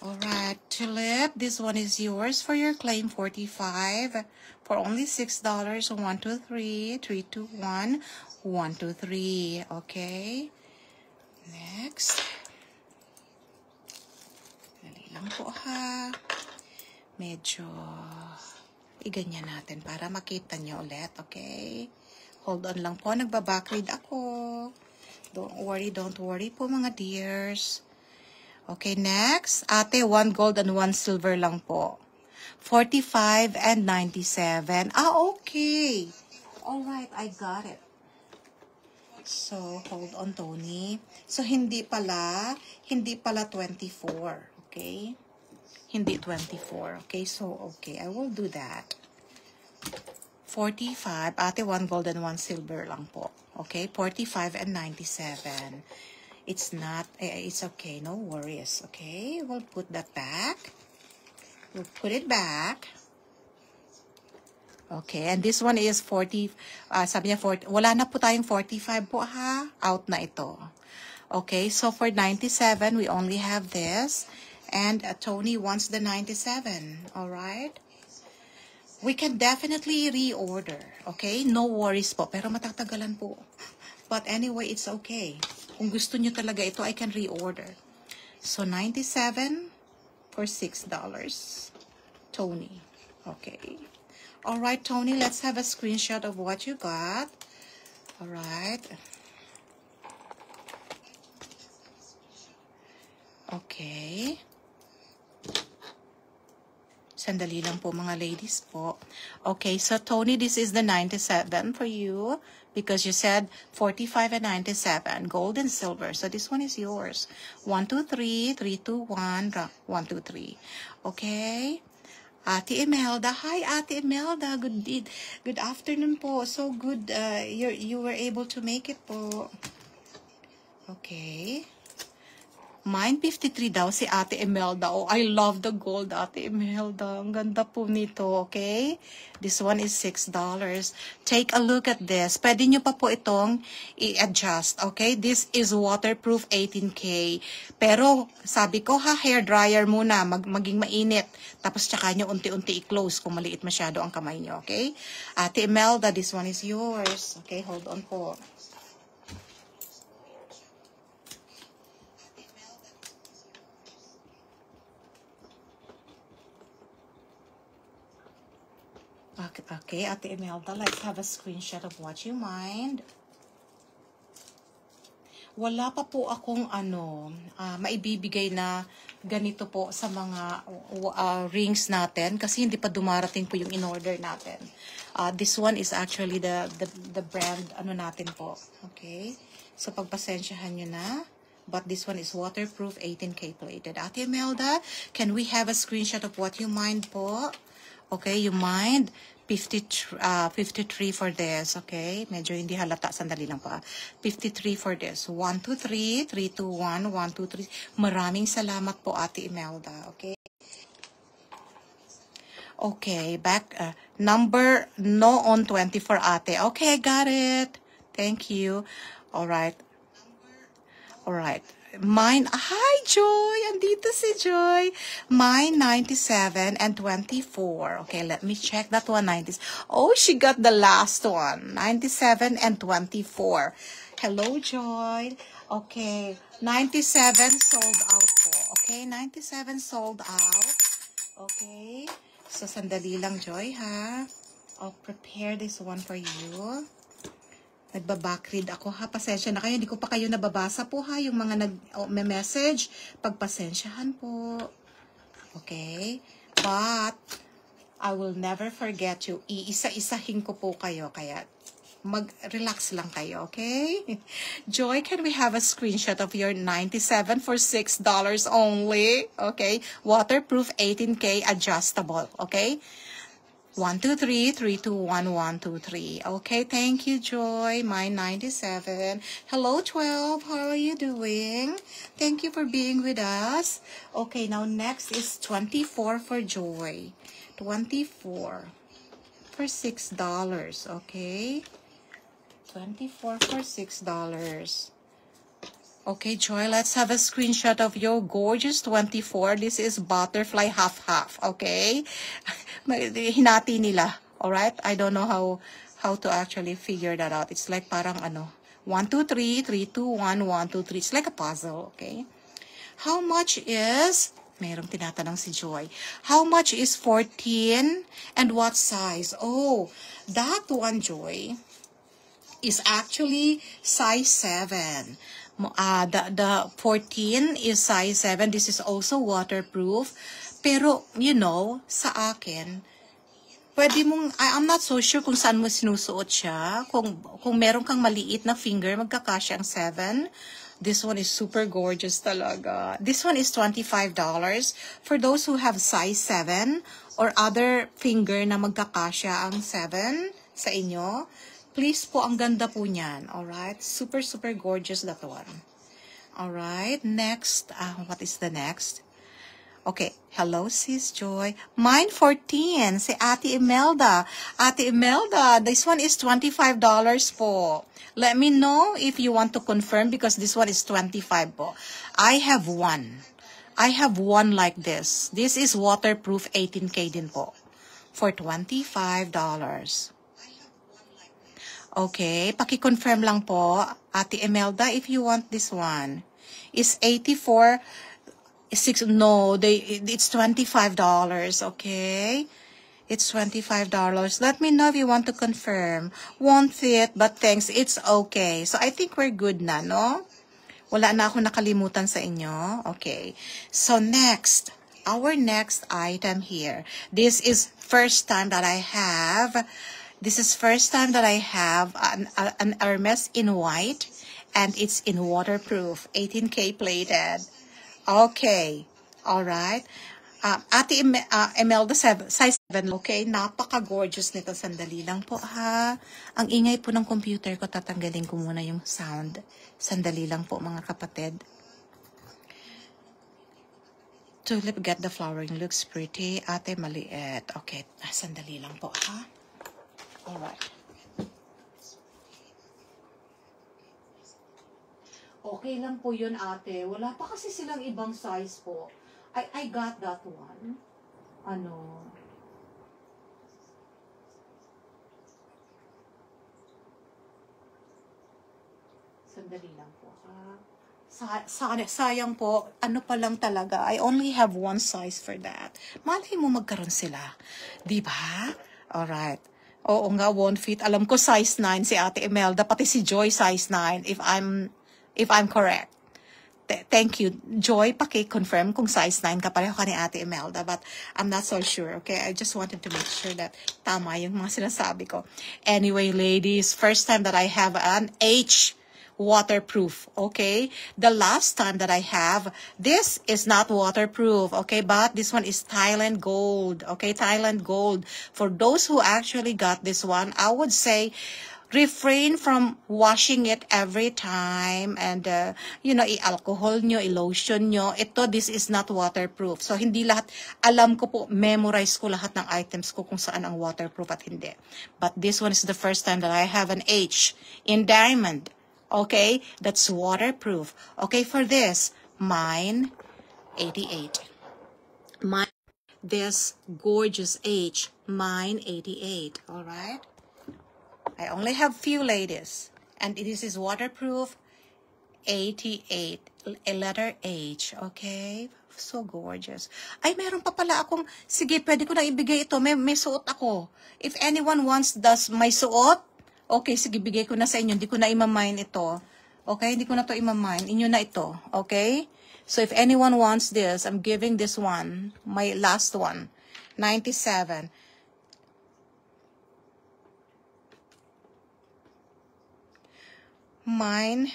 Alright, Tulip, this one is yours for your claim 45 for only $6. 123 321 123. Okay. Next. Dali lang po ha. Medyo iganyan natin para makita nyo ulit. Okay. Hold on lang po. Nagbabackread ako. Don't worry po mga dears. Okay, next. Ate, 1 gold and 1 silver lang po. 45 and 97. Ah, okay. Alright, I got it. So, hold on, Tony. So, hindi pala 24. Okay? Hindi 24. Okay, so, okay. I will do that. 45. Ate, 1 gold and 1 silver lang po. Okay? 45 and 97. It's not, it's okay, no worries, okay? We'll put that back. We'll put it back. Okay, and this one is 40, sabi niya 40, wala na po tayong 45 po ha, out na ito. Okay, so for 97, we only have this, and Tony wants the 97, alright? We can definitely reorder, okay? No worries po, pero matatagalan po. But anyway, it's okay. Kung gusto nyo talaga ito, I can reorder. So, 97 for $6. Tony. Okay. Alright, Tony, let's have a screenshot of what you got. Alright. Okay. Sandali lang po mga ladies po. Okay, so Tony, this is the 97 for you. Because you said 45 and 97, gold and silver. So this one is yours. 123 321 123. Okay? Ate Imelda. Hi, Ate Imelda. Good afternoon po. So good you were able to make it po. Okay. Mine 53 daw si Ate Imelda. Oh, I love the gold, Ate Imelda. Ang ganda po nito, okay? This one is $6. Take a look at this. Pwede nyo pa po itong i-adjust, okay? This is waterproof 18K. Pero, sabi ko ha, hair dryer muna, maging mainit. Tapos tsaka nyo unti-unti i-close kung maliit masyado ang kamay nyo, okay? Ate Imelda, this one is yours. Okay, hold on po. Okay, Ate Imelda, let's have a screenshot of what you mind. Wala pa po akong maibibigay na ganito po sa mga rings natin kasi hindi pa dumarating po yung in-order natin. This one is actually the brand natin po. Okay? So pagpasensyahan nyo na. But this one is waterproof 18K plated. Ate Imelda, can we have a screenshot of what you mind po? Okay, you mind 53 for this, okay? Medyo hindi halata, sandali lang pa. 53 for this. 1, 2, 3, 3, 2, 1, 1, 2, 3. Maraming salamat po, Ate Imelda, okay? Okay, back, number no on 24, Ate. Okay, I got it. Thank you. All right. All right. Mine, hi Joy! Andito si Joy. Mine 97 and 24. Okay, let me check that one. 90. Oh, she got the last one. 97 and 24. Hello, Joy. Okay, 97 sold out po. Okay, 97 sold out. Okay, so sandali lang, Joy, ha? I'll prepare this one for you. Nagbabackread ako, ha? Pasensya na kayo. Hindi ko pa kayo nababasa po, ha? Yung mga nag-message. Pagpasensyahan po. Okay? But, I will never forget you. Iisa-isahin ko po kayo. Kaya, mag-relax lang kayo, okay? Joy, can we have a screenshot of your 97 for $6 only? Okay? Waterproof 18K adjustable, okay? 1, 2, 3, 3, 2, 1, 1, 2, 3. Okay, thank you, Joy. Mine 97. Hello, 12. How are you doing? Thank you for being with us. Okay, now next is 24 for Joy. 24 for $6. Okay. 24 for $6. Okay, Joy, let's have a screenshot of your gorgeous 24. This is butterfly half-half, okay? Hinati nila, alright? I don't know how to actually figure that out. It's like parang 1, 2, 3, 3, 2, 1, 1, 2, 3. It's like a puzzle, okay? How much is, merong tinatanong si Joy, how much is 14 and what size? Oh, that one, Joy, is actually size 7. The 14 is size 7. This is also waterproof. Pero, you know, sa akin, pwede mong, I'm not so sure kung saan mo sinusuot siya. Kung meron kang maliit na finger, magkakasya ang 7. This one is super gorgeous talaga. This one is $25. For those who have size 7 or other finger na magkakasya ang 7 sa inyo, please po, ang ganda po niyan. Alright? Super, super gorgeous that one. Alright? Next. What is the next? Okay. Hello, Sis Joy. Mine 14. Si Ate Imelda. Ate Imelda, this one is $25 po. Let me know if you want to confirm because this one is 25 po. I have one. I have one like this. This is waterproof 18K din po. For $25. Okay, paki-confirm lang po, Ate Imelda, if you want this one. Is 84, no, it's $25, okay? It's $25. Let me know if you want to confirm. Won't fit, but thanks, it's okay. So I think we're good na, no? Wala na ako nakalimutan sa inyo. Okay, so next, our next item here. This is first time that I have an Hermes in white, and it's in waterproof, 18K plated. Okay, all right. Ate Imelda, size 7, okay? Napaka-gorgeous nito. Sandali lang po, ha? Ang ingay po ng computer ko, tatanggalin ko muna yung sound. Sandali lang po, mga kapatid. Tulip, get the flowering, looks pretty. Ate, maliit. Okay, sandali lang po, ha? Alright. Okay lang po yun, ate. Wala pa kasi silang ibang size po. I got that one. Sandali lang po, ha? Sayang po, pa lang talaga. I only have one size for that. Malay mo magkaroon sila. Diba? Alright. Oo nga, won't fit. Alam ko size 9 si Ate Imelda, pati si Joy size 9 if I'm correct. Thank you. Joy, paki-confirm kung size 9 ka pareho ka ni Ate Imelda, but I'm not so sure, okay? I just wanted to make sure that tama yung mga sinasabi ko. Anyway, ladies, first time that I have an H waterproof, okay? The last time that I have, this is not waterproof, okay? But this one is Thailand Gold, okay? Thailand Gold. For those who actually got this one, I would say, refrain from washing it every time and, you know, i-alcohol nyo, i-lotion nyo. Ito, this is not waterproof. So, hindi lahat, alam ko po, memorize ko lahat ng items ko kung saan ang waterproof at hindi. But this one is the first time that I have an H in diamond. Okay? That's waterproof. Okay, for this, mine, 88. Mine, this gorgeous H, mine, 88. All right? I only have few ladies. And this is waterproof, 88. A letter H. Okay? So gorgeous. Ay, meron pa pala akong, sige, pwede ko na ibigay ito. May suot ako. If anyone wants my suot, okay, sige, bigay ko na sa inyo. Hindi ko na imamine ito. Okay? Hindi ko na to imamine. Inyo na ito. Okay? So if anyone wants this, I'm giving this one. My last one. 97. Mine,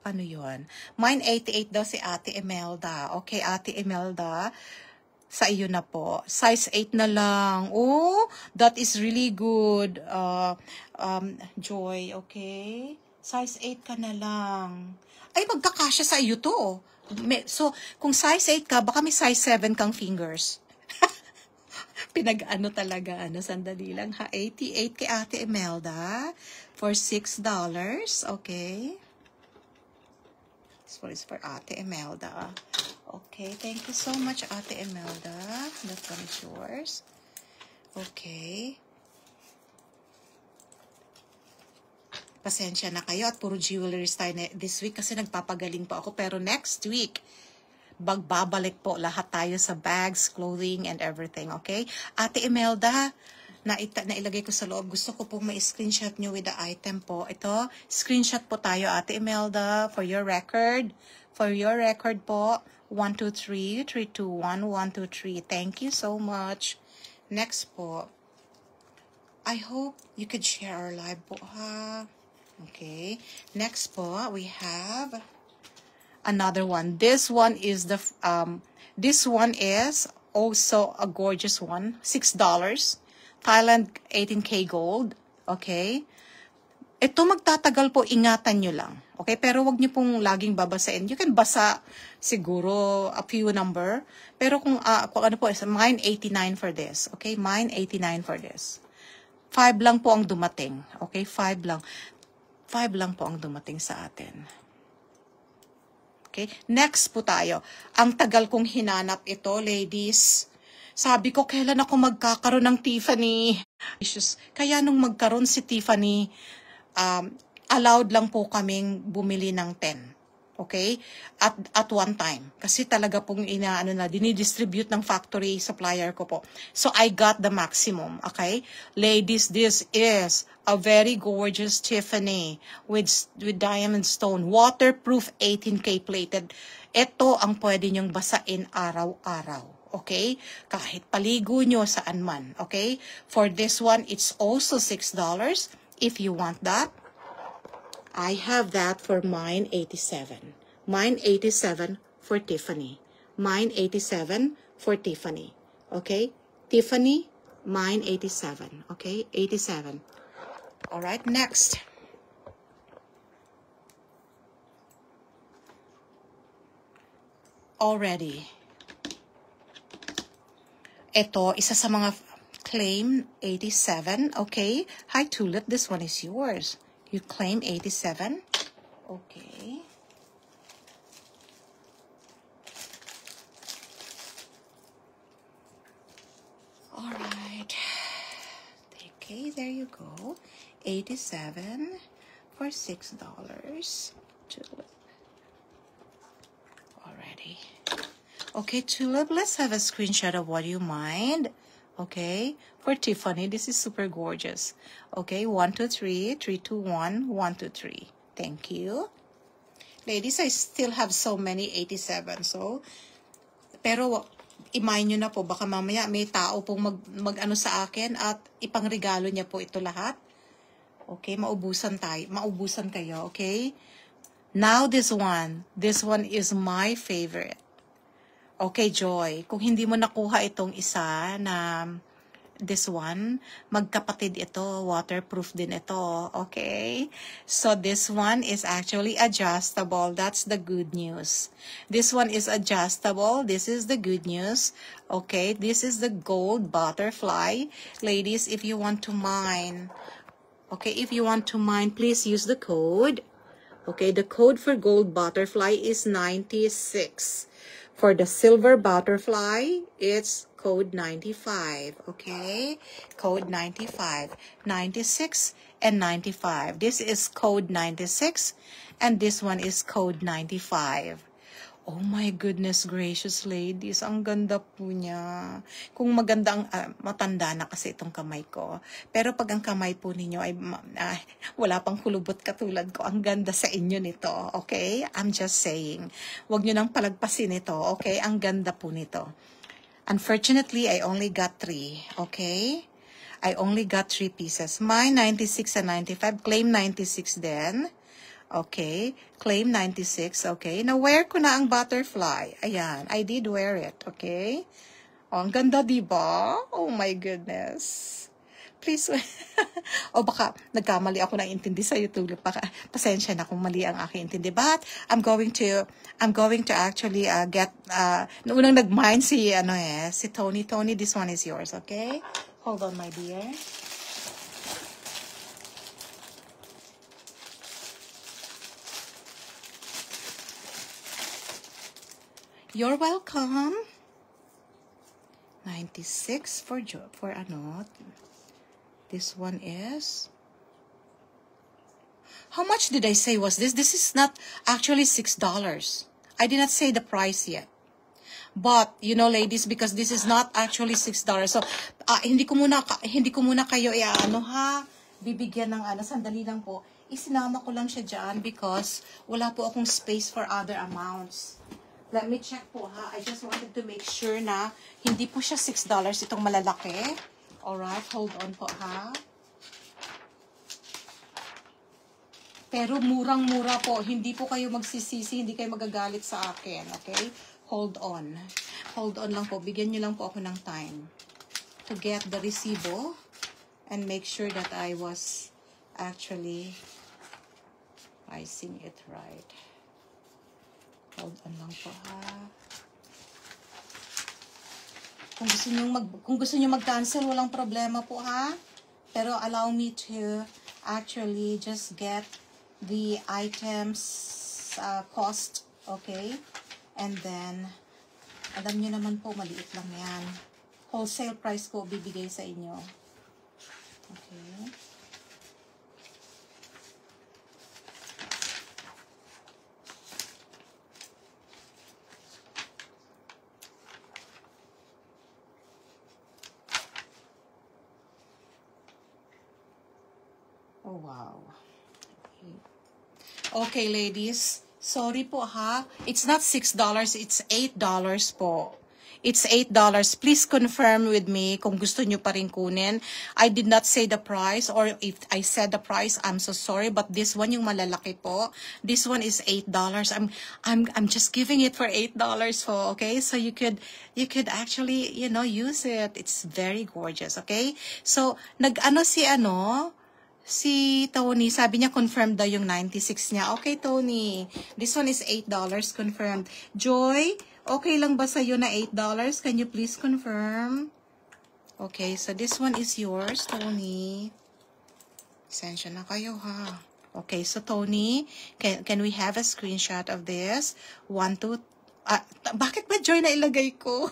ano yun? Mine 88 daw si Ate Imelda. Okay, Ate Imelda, sa iyo na po. Size 8 na lang. Oh, that is really good. Joy, okay? Size 8 ka na lang. Ay, magkakasya sa iyo to. So, kung size 8 ka, baka may size 7 kang fingers. Pinag-ano talaga, sandali lang ha. 88 kay Ate Imelda for $6. Okay. This one is for Ate Imelda. Okay, thank you so much, Ate Imelda. That one is yours. Okay. Pasensya na kayo at puro jewelry tayo this week kasi nagpapagaling pa ako. Pero next week, magbabalik po lahat tayo sa bags, clothing, and everything, okay? Ate Imelda, nailagay ko sa loob. Gusto ko pong ma-screenshot nyo with the item po. Ito, screenshot po tayo, Ate Imelda, for your record. For your record po, 123 321 123. Thank you so much. Next po, I hope you could share our live po, ha? Okay. Next po, we have another one. This one is this one is also a gorgeous one. $6. Thailand 18K gold. Okay. Ito magtatagal po, ingatan nyo lang. Okay, pero wag nyo pong laging babasain. You can basa siguro a few number. Pero kung ano po, mine 89 for this. Okay, mine 89 for this. 5 lang po ang dumating. Okay, 5 lang. 5 lang po ang dumating sa atin. Okay, next po tayo. Ang tagal kong hinanap ito, ladies. Sabi ko, kailan ako magkakaroon ng Tiffany? Kaya nung magkaroon si Tiffany, allowed lang po kaming bumili ng 10. Okay? At one time. Kasi talaga pong dinidistribute ng factory supplier ko po. So, I got the maximum. Okay? Ladies, this is a very gorgeous Tiffany with diamond stone. Waterproof 18K plated. Ito ang pwede nyong basain araw-araw. Okay? Kahit paligo nyo saan man. Okay? For this one, it's also $6. If you want that, I have that for mine 87. Mine 87 for Tiffany. Mine 87 for Tiffany. Okay? Tiffany, mine 87. Okay? 87. Alright, next. Already. Ito, isa sa mga claim 87. Okay? Hi, Tulip. This one is yours. You claim 87. Okay. All right. Okay, there you go. 87 for $6. Tulip. Already. Okay, Tulip, let's have a screenshot of what you mind. Okay, for Tiffany, this is super gorgeous. Okay, 123 321 123. Thank you. Ladies, I still have so many 87. So, pero i-mind nyo na po, baka mamaya may tao pong mag-ano sa akin at ipangregalo niya po ito lahat. Okay, maubusan kayo, okay? Now this one is my favorite. Okay, Joy, kung hindi mo nakuha itong isa na this one, magkapatid ito, waterproof din ito, okay? So this one is actually adjustable. That's the good news. This one is adjustable. This is the good news. Okay, this is the gold butterfly. Ladies, if you want to mine, okay, if you want to mine, please use the code. Okay, the code for gold butterfly is 96. For the silver butterfly, it's code 95, okay? Code 95, 96 and 95. This is code 96 and this one is code 95. Oh my goodness gracious, ladies. Ang ganda po niya. Kung maganda ang, matanda na kasi itong kamay ko. Pero pag ang kamay po ninyo ay wala pang kulubot katulad ko, ang ganda sa inyo nito. Okay? I'm just saying. Huwag nyo nang palagpasin ito. Okay? Ang ganda po nito. Unfortunately, I only got 3. Okay? I only got 3 pieces. My 96 and 95. Claim 96 din. Okay, claim 96, okay. Na-wear ko na ang butterfly. Ayan, I did wear it, okay. Oh, ang ganda, diba? Oh my goodness. Please, o baka nagkamali ako ng intindi sa YouTube. Pasensya na kung mali ang aking intindi. But I'm going to actually get, unang nag-mine si Tony. Tony, this one is yours, okay? Hold on, my dear. You're welcome. 96 for ano. This one is. How much did I say was this? This is not actually $6. I did not say the price yet. But, you know, ladies, because this is not actually $6. So, hindi ko muna kayo bibigyan ng sandali lang po. Isinama ko lang siya dyan because wala po akong space for other amounts. Let me check po ha. I just wanted to make sure na hindi po siya $6 itong malalaki. Alright, hold on po ha. Pero murang-mura po. Hindi po kayo magsisisi, hindi kayo magagalit sa akin. Okay? Hold on. Hold on lang po. Bigyan nyo lang po ako ng time to get the resibo and make sure that I was actually pricing it right. Hold on lang po ha. Kung gusto niyo mag-cancel, walang problema po ha. Pero allow me to actually just get the items cost, okay? And then alam niyo naman po, maliit lang 'yan. Wholesale price ko bibigay sa inyo. Okay? Oh, wow. Okay, ladies. Sorry po, ha? It's not $6. It's $8 po. It's $8. Please confirm with me kung gusto nyo pa rin kunin. I did not say the price, or if I said the price, I'm so sorry. But this one, yung malalaki po, this one is $8. I'm just giving it for $8 po, okay? So you could actually, you know, use it. It's very gorgeous, okay? So, si Tony, sabi niya confirmed daw yung 96 niya. Okay, Tony. This one is $8 confirmed. Joy, okay lang ba sa'yo na $8? Can you please confirm? Okay, so this one is yours, Tony. Sensya na kayo, ha? Okay, so Tony, can we have a screenshot of this? 1, 2, bakit ba Joy na ilagay ko?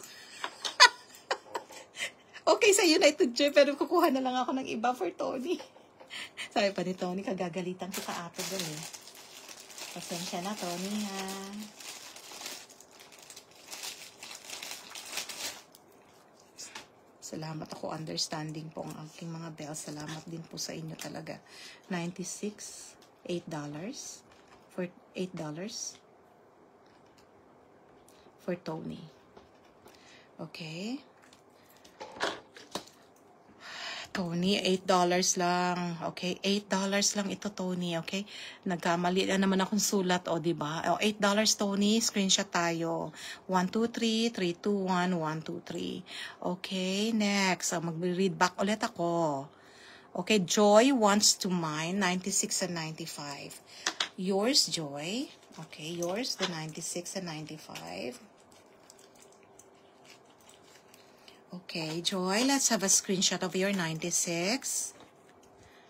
Okay, sa'yo na ito, Joy, pero kukuha na lang ako ng iba for Tony. Sabi pa ni Tony, kagagalitan kita ate doon eh. Pasensya na, Tony, ha. Salamat ako, understanding po ang aking mga bells. Salamat din po sa inyo talaga. 96, $8 for $8 for Tony. Okay. Tony, $8 lang. Okay, $8 lang ito, Tony. Okay, nagkamali na naman akong sulat, o, diba? O, $8, Tony. Screenshot tayo. 1, 2, 3, 3, 2, 1, 1, 2, 3. Okay, next. So, mag-read back ulit ako. Okay, Joy wants to mine 96 and 95. Yours, Joy. Okay, yours, the 96 and 95. Okay, Joy, let's have a screenshot of your 96.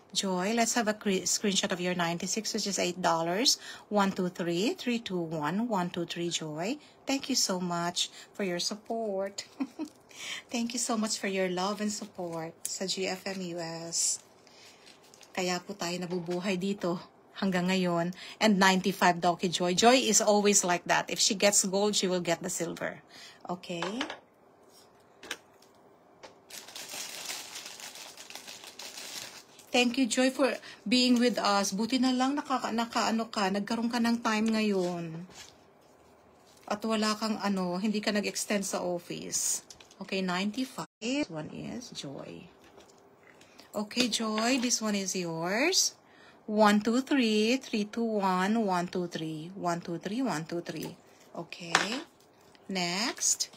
Joy, let's have a screenshot of your 96, which is $8. 1, 2, 3, 3, 2, 1, 1, 2, 3, Joy. Thank you so much for your support. Thank you so much for your love and support sa GFM US. Kaya po tayo nabubuhay dito hanggang ngayon. And 95 daw kay Joy. Joy is always like that. If she gets gold, she will get the silver. Okay? Thank you, Joy, for being with us. Buti na lang nagkaroon ka ng time ngayon. At wala kang hindi ka nag-extend sa office. Okay, 95. This one is Joy. Okay, Joy, this one is yours. 1, 2, 3, 3, 2, 1, 1, 2, 3. 1, 2, 3, 1, 2, 3. Okay. Next.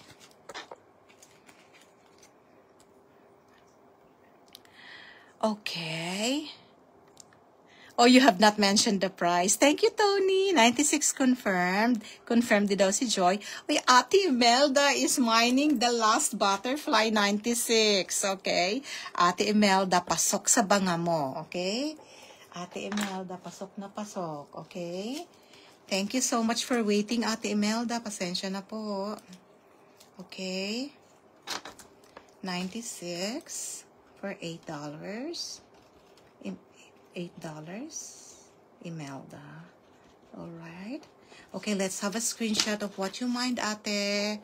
Okay. Oh, you have not mentioned the price. Thank you, Tony. 96 confirmed. Confirmed din daw si Joy. Uy, Ate Imelda is mining the last butterfly 96. Okay? Ate Imelda, pasok sa banga mo. Okay? Ate Imelda, pasok na pasok. Okay? Thank you so much for waiting, Ate Imelda. Pasensya na po. Okay? 96 for $8. $8. Imelda. Alright. Okay, let's have a screenshot of what you mined, Ate.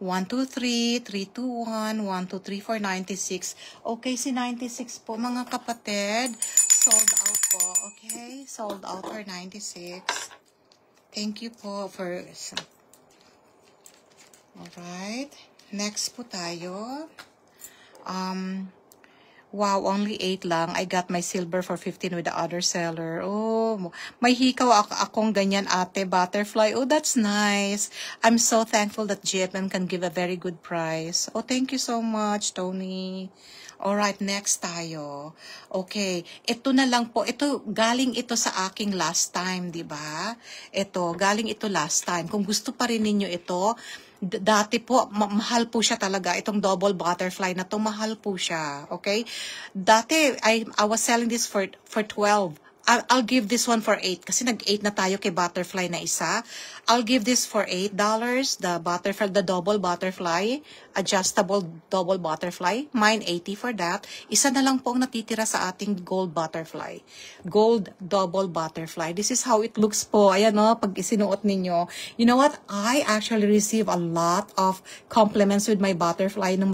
1, 2, 3, 3, 2, 1, 1, 2, 3, 4, 96. Okay, si 96 po, mga kapatid. Sold out po. Okay, sold out for 96. Thank you po for... Alright. Next po tayo. Wow, only 8 lang. I got my silver for 15 with the other seller. Oh, may hikaw akong ganyan, Ate Butterfly. Oh, that's nice. I'm so thankful that GFM can give a very good price. Oh, thank you so much, Tony. Alright, next tayo. Okay, ito na lang po. Ito, galing ito sa aking last time, di ba? Ito, galing ito last time. Kung gusto pa rin ninyo ito, dati po, mahal po siya talaga. Itong double butterfly na to, mahal po siya. Okay? Dati, I was selling this for 12. I'll give this one for 8 kasi nag-8 na tayo kay butterfly na isa. I'll give this for $8. The butterfly, the double butterfly, adjustable double butterfly. Mine 80 for that. Isa na lang po ang natitira sa ating gold butterfly. Gold double butterfly. This is how it looks po. Ayan o, pag isinuot ninyo. You know what? I actually receive a lot of compliments with my butterfly nung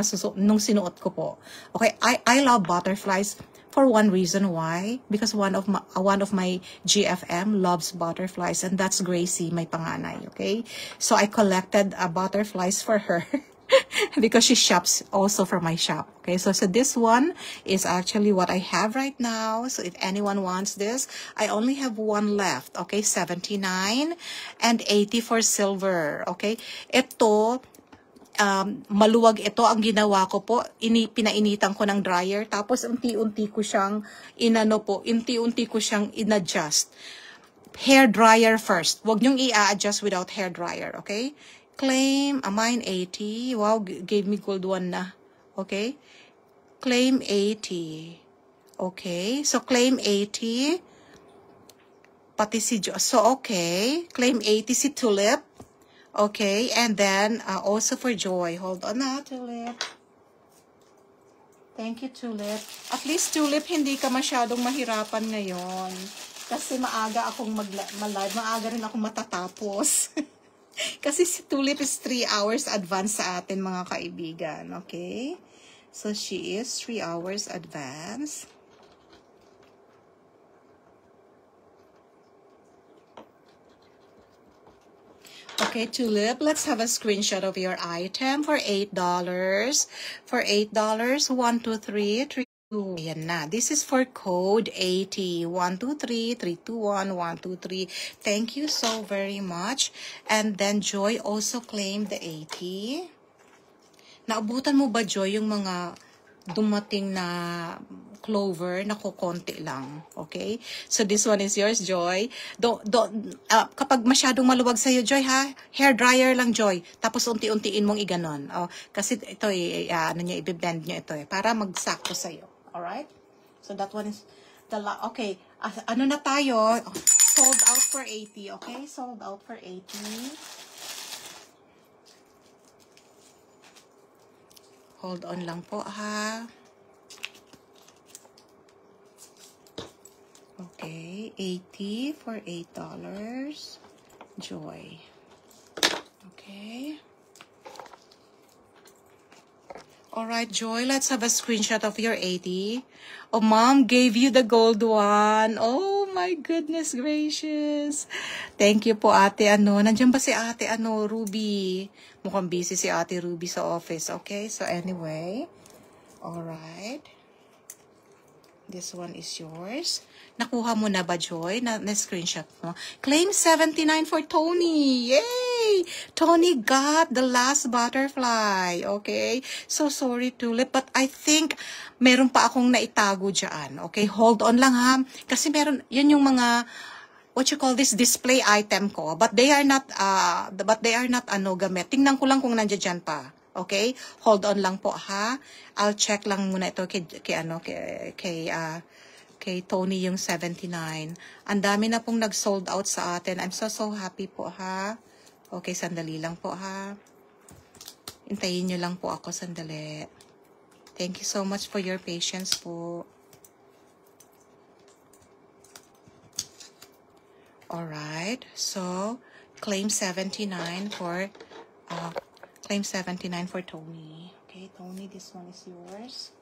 sinuot ko po. Okay, I love butterflies. For one reason why, because one of my GFM loves butterflies, and that's Gracie, my panganay. Okay, so I collected butterflies for her because she shops also for my shop. Okay, so this one is actually what I have right now. So if anyone wants this, I only have one left. Okay, 79 and 80 for silver. Okay, ito. Maluwag ito ang ginawa ko po, pinainitan ko ng dryer, tapos unti-unti ko siyang in-adjust. Hair dryer first. Huwag niyong i-adjust without hair dryer, okay? Claim, mine 80. Wow, gave me gold one na. Okay? Claim 80. Okay, so claim 80. Pati si so okay, claim 80 si Tulip. Okay, and then also for Joy. Hold on na, Tulip. Thank you, Tulip. At least, Tulip, hindi ka masyadong mahirapan ngayon. Kasi maaga akong mag-live. Maaga rin akong matatapos. Kasi si Tulip is 3 hours advance sa atin, mga kaibigan. Okay? So, she is 3 hours advance. Okay, Tulip, let's have a screenshot of your item for $8. For $8, 1, 2, 3, Ayan na. This is for code 80. 123 321 123. Thank you so very much. And then Joy also claimed the 80. Naabutan mo ba, Joy, yung mga dumating na clover na kukonti lang? Okay? So this one is yours, Joy. Kapag masyadong maluwag sa'yo, Joy, ha? Hair dryer lang, Joy. Tapos unti-untiin mong iganon. Oh, kasi ito, ibibend nyo ito, para magsakto sa'yo. Alright? So that one is okay. Ano na tayo? Sold out for 80. Okay? Sold out for 80. Hold on lang po, ha? Okay. 80 for $8. Joy. Okay. Alright, Joy, let's have a screenshot of your 80. Oh, Mom gave you the gold one. Oh, my goodness gracious. Thank you po, Ate Nandiyan ba si Ate Ruby? Mukhang busy si Ate Ruby sa office. Okay, so anyway. Alright. This one is yours. Nakuha mo na ba, Joy? Na-screenshot mo? Claim 79 for Tony. Yay! Tony got the last butterfly. Okay? So sorry, Tulip. But I think meron pa akong naitago dyan. Okay? Hold on lang, ha? Kasi meron, yan yung mga, what you call this, display item ko. But they are not, gamit. Tingnan ko lang kung nandiyan dyan pa. Okay? Hold on lang po, ha? I'll check lang muna ito kay Tony yung 79. Ang dami na pong nag-sold out sa atin. I'm so happy po, ha? Okay, sandali lang po, ha? Hintayin nyo lang po ako sandali. Thank you so much for your patience po. Alright, so claim 79 for Tony. Okay, Tony, this one is yours.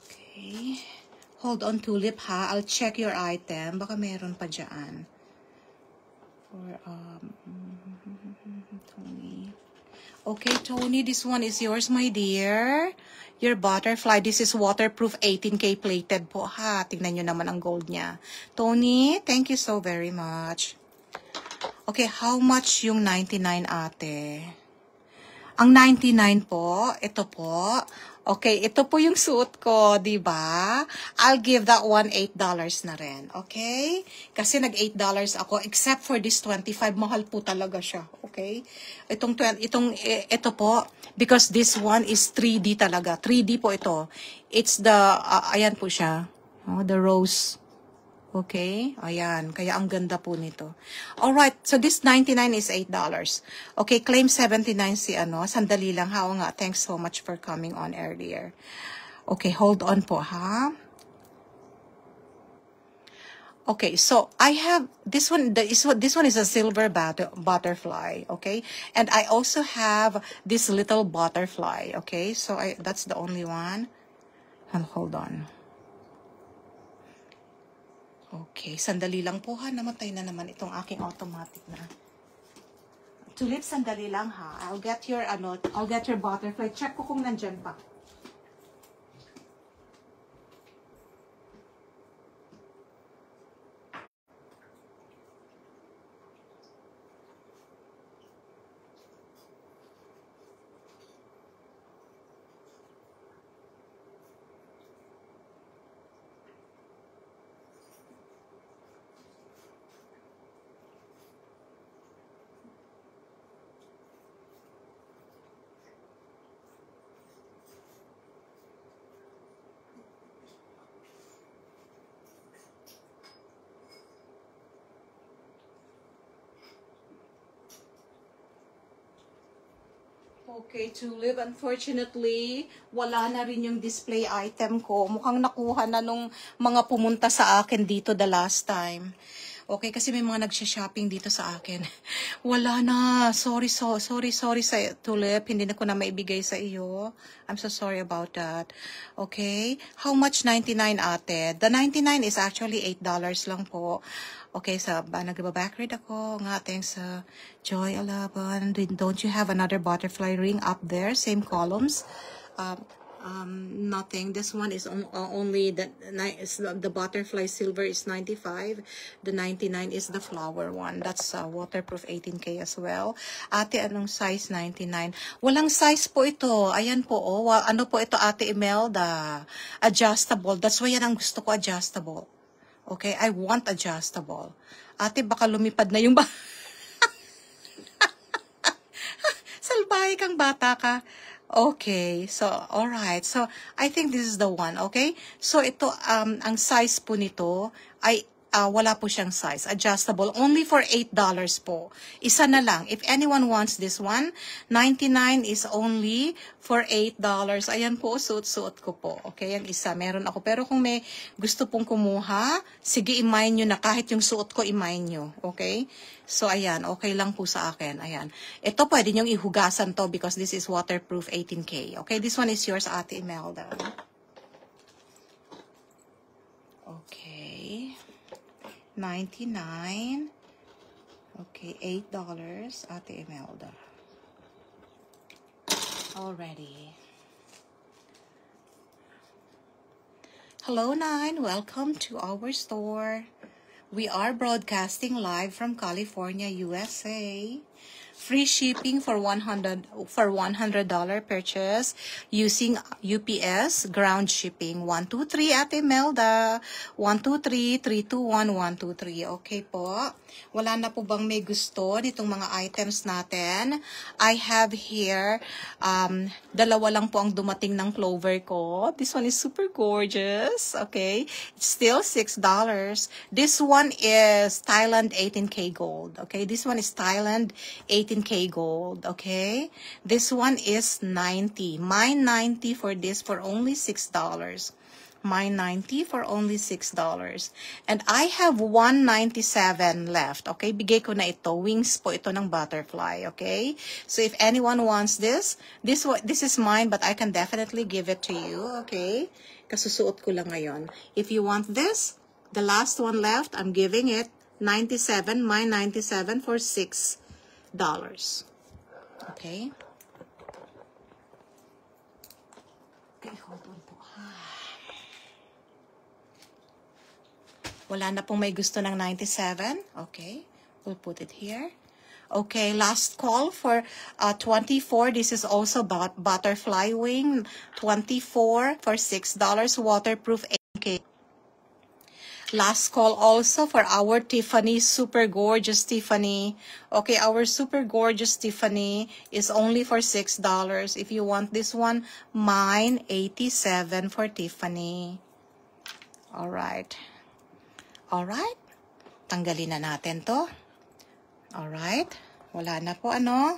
Okay. Hold on, Tulip, ha? I'll check your item. Baka meron pa dyan. For, Tony. Okay, Tony, this one is yours, my dear. Your butterfly, this is waterproof 18K plated po, ha? Tingnan nyo naman ang gold niya. Tony, thank you so very much. Okay, how much yung 99, ate? Ang 99 po, ito po. Okay, ito po yung suot ko, di ba? I'll give that one $8 na rin, okay? Kasi nag $8 ako, except for this 25, mahal po talaga siya, okay? Ito po, because this one is 3D talaga. 3D po ito. It's the, ayan po siya, the rose. Okay? Ayan. Kaya ang ganda po nito. Alright. So, this 99 is $8. Okay. Claim 79 si Sandali lang. Ha? O nga. Thanks so much for coming on earlier. Okay. Hold on po, ha? Okay. So, I have this one. This one is a silver butterfly. Okay. And I also have this little butterfly. Okay. So, that's the only one. And hold on. Okay, sandali lang po, ha. Namatay na naman itong aking automatic na. Tulip, sandali lang, ha. I'll get your butterfly. Check ko kung nandyan pa. Okay, Tulip, unfortunately, wala na rin yung display item ko. Mukhang nakuha na nung mga pumunta sa akin dito the last time. Okay, kasi may mga nagsha-shopping dito sa akin. Wala na. Sorry sa Tulip. Hindi na ko na maibigay sa iyo. I'm so sorry about that. Okay. How much? 99 ate. The 99 is actually $8 lang po. Okay, so nagba-backread ako. Nga, thanks Joy 11. Don't you have another butterfly ring up there? Same columns? Nothing. This one is only the butterfly silver is 95. The 99 is the flower one. That's waterproof 18K as well. Ate, anong size? 99. Walang size po ito. Ayan po, oh. Ano po ito, Ate Imelda? Adjustable. That's why yan ang gusto ko, adjustable. Okay, I want adjustable. Ate, baka lumipad na yung salbahe kang bata ka. Okay, so, alright. So, I think this is the one, okay? So, ito, ang size po nito ay, wala po siyang size. Adjustable. Only for $8 po. Isa na lang. If anyone wants this one, 99 is only for $8. Ayan po, suot-suot ko po. Okay, yung isa. Meron ako. Pero kung may gusto pong kumuha, sige, i-mine nyo na. Kahit yung suot ko, i-mine nyo. Okay? So, ayan. Okay lang po sa akin. Ayan. Ito, pwede nyong ihugasan to because this is waterproof 18K. Okay, this one is yours, Ate Imelda. Okay. 99. Okay, $8, Ate Imelda. Already. Hello, Nine. Welcome to our store. We are broadcasting live from California, USA. Free shipping for $100 purchase using UPS ground shipping. 123 Ate Melda. 123 321 123. Okay po. Wala na po bang may gusto nitong mga items natin? I have here dalawa lang po ang dumating ng clover ko. This one is super gorgeous. Okay. It's still $6. This one is Thailand 18K gold. Okay. This one is Thailand 18K gold. Okay. This one is 90. Mine 90 for this for only $6. Mine 90 for only $6. And I have 197 left. Okay, bigay ko na ito. Wings po ito ng butterfly. Okay, so if anyone wants this is mine, but I can definitely give it to you. Okay, kasusuot ko lang ngayon. If you want this, the last one left, I'm giving it 97. Mine 97 for $6. Okay. Okay, hold on po. Wala na pong may gusto ng 97. Okay. We'll put it here. Okay. Last call for 24. This is also butterfly wing. 24 for $6. Waterproof 8K. Last call also for our Tiffany. Super gorgeous Tiffany. Okay. Our super gorgeous Tiffany is only for $6. If you want this one, mine 87 for Tiffany. Alright. Alright. Tanggalin na natin to. Alright. Wala na po ano.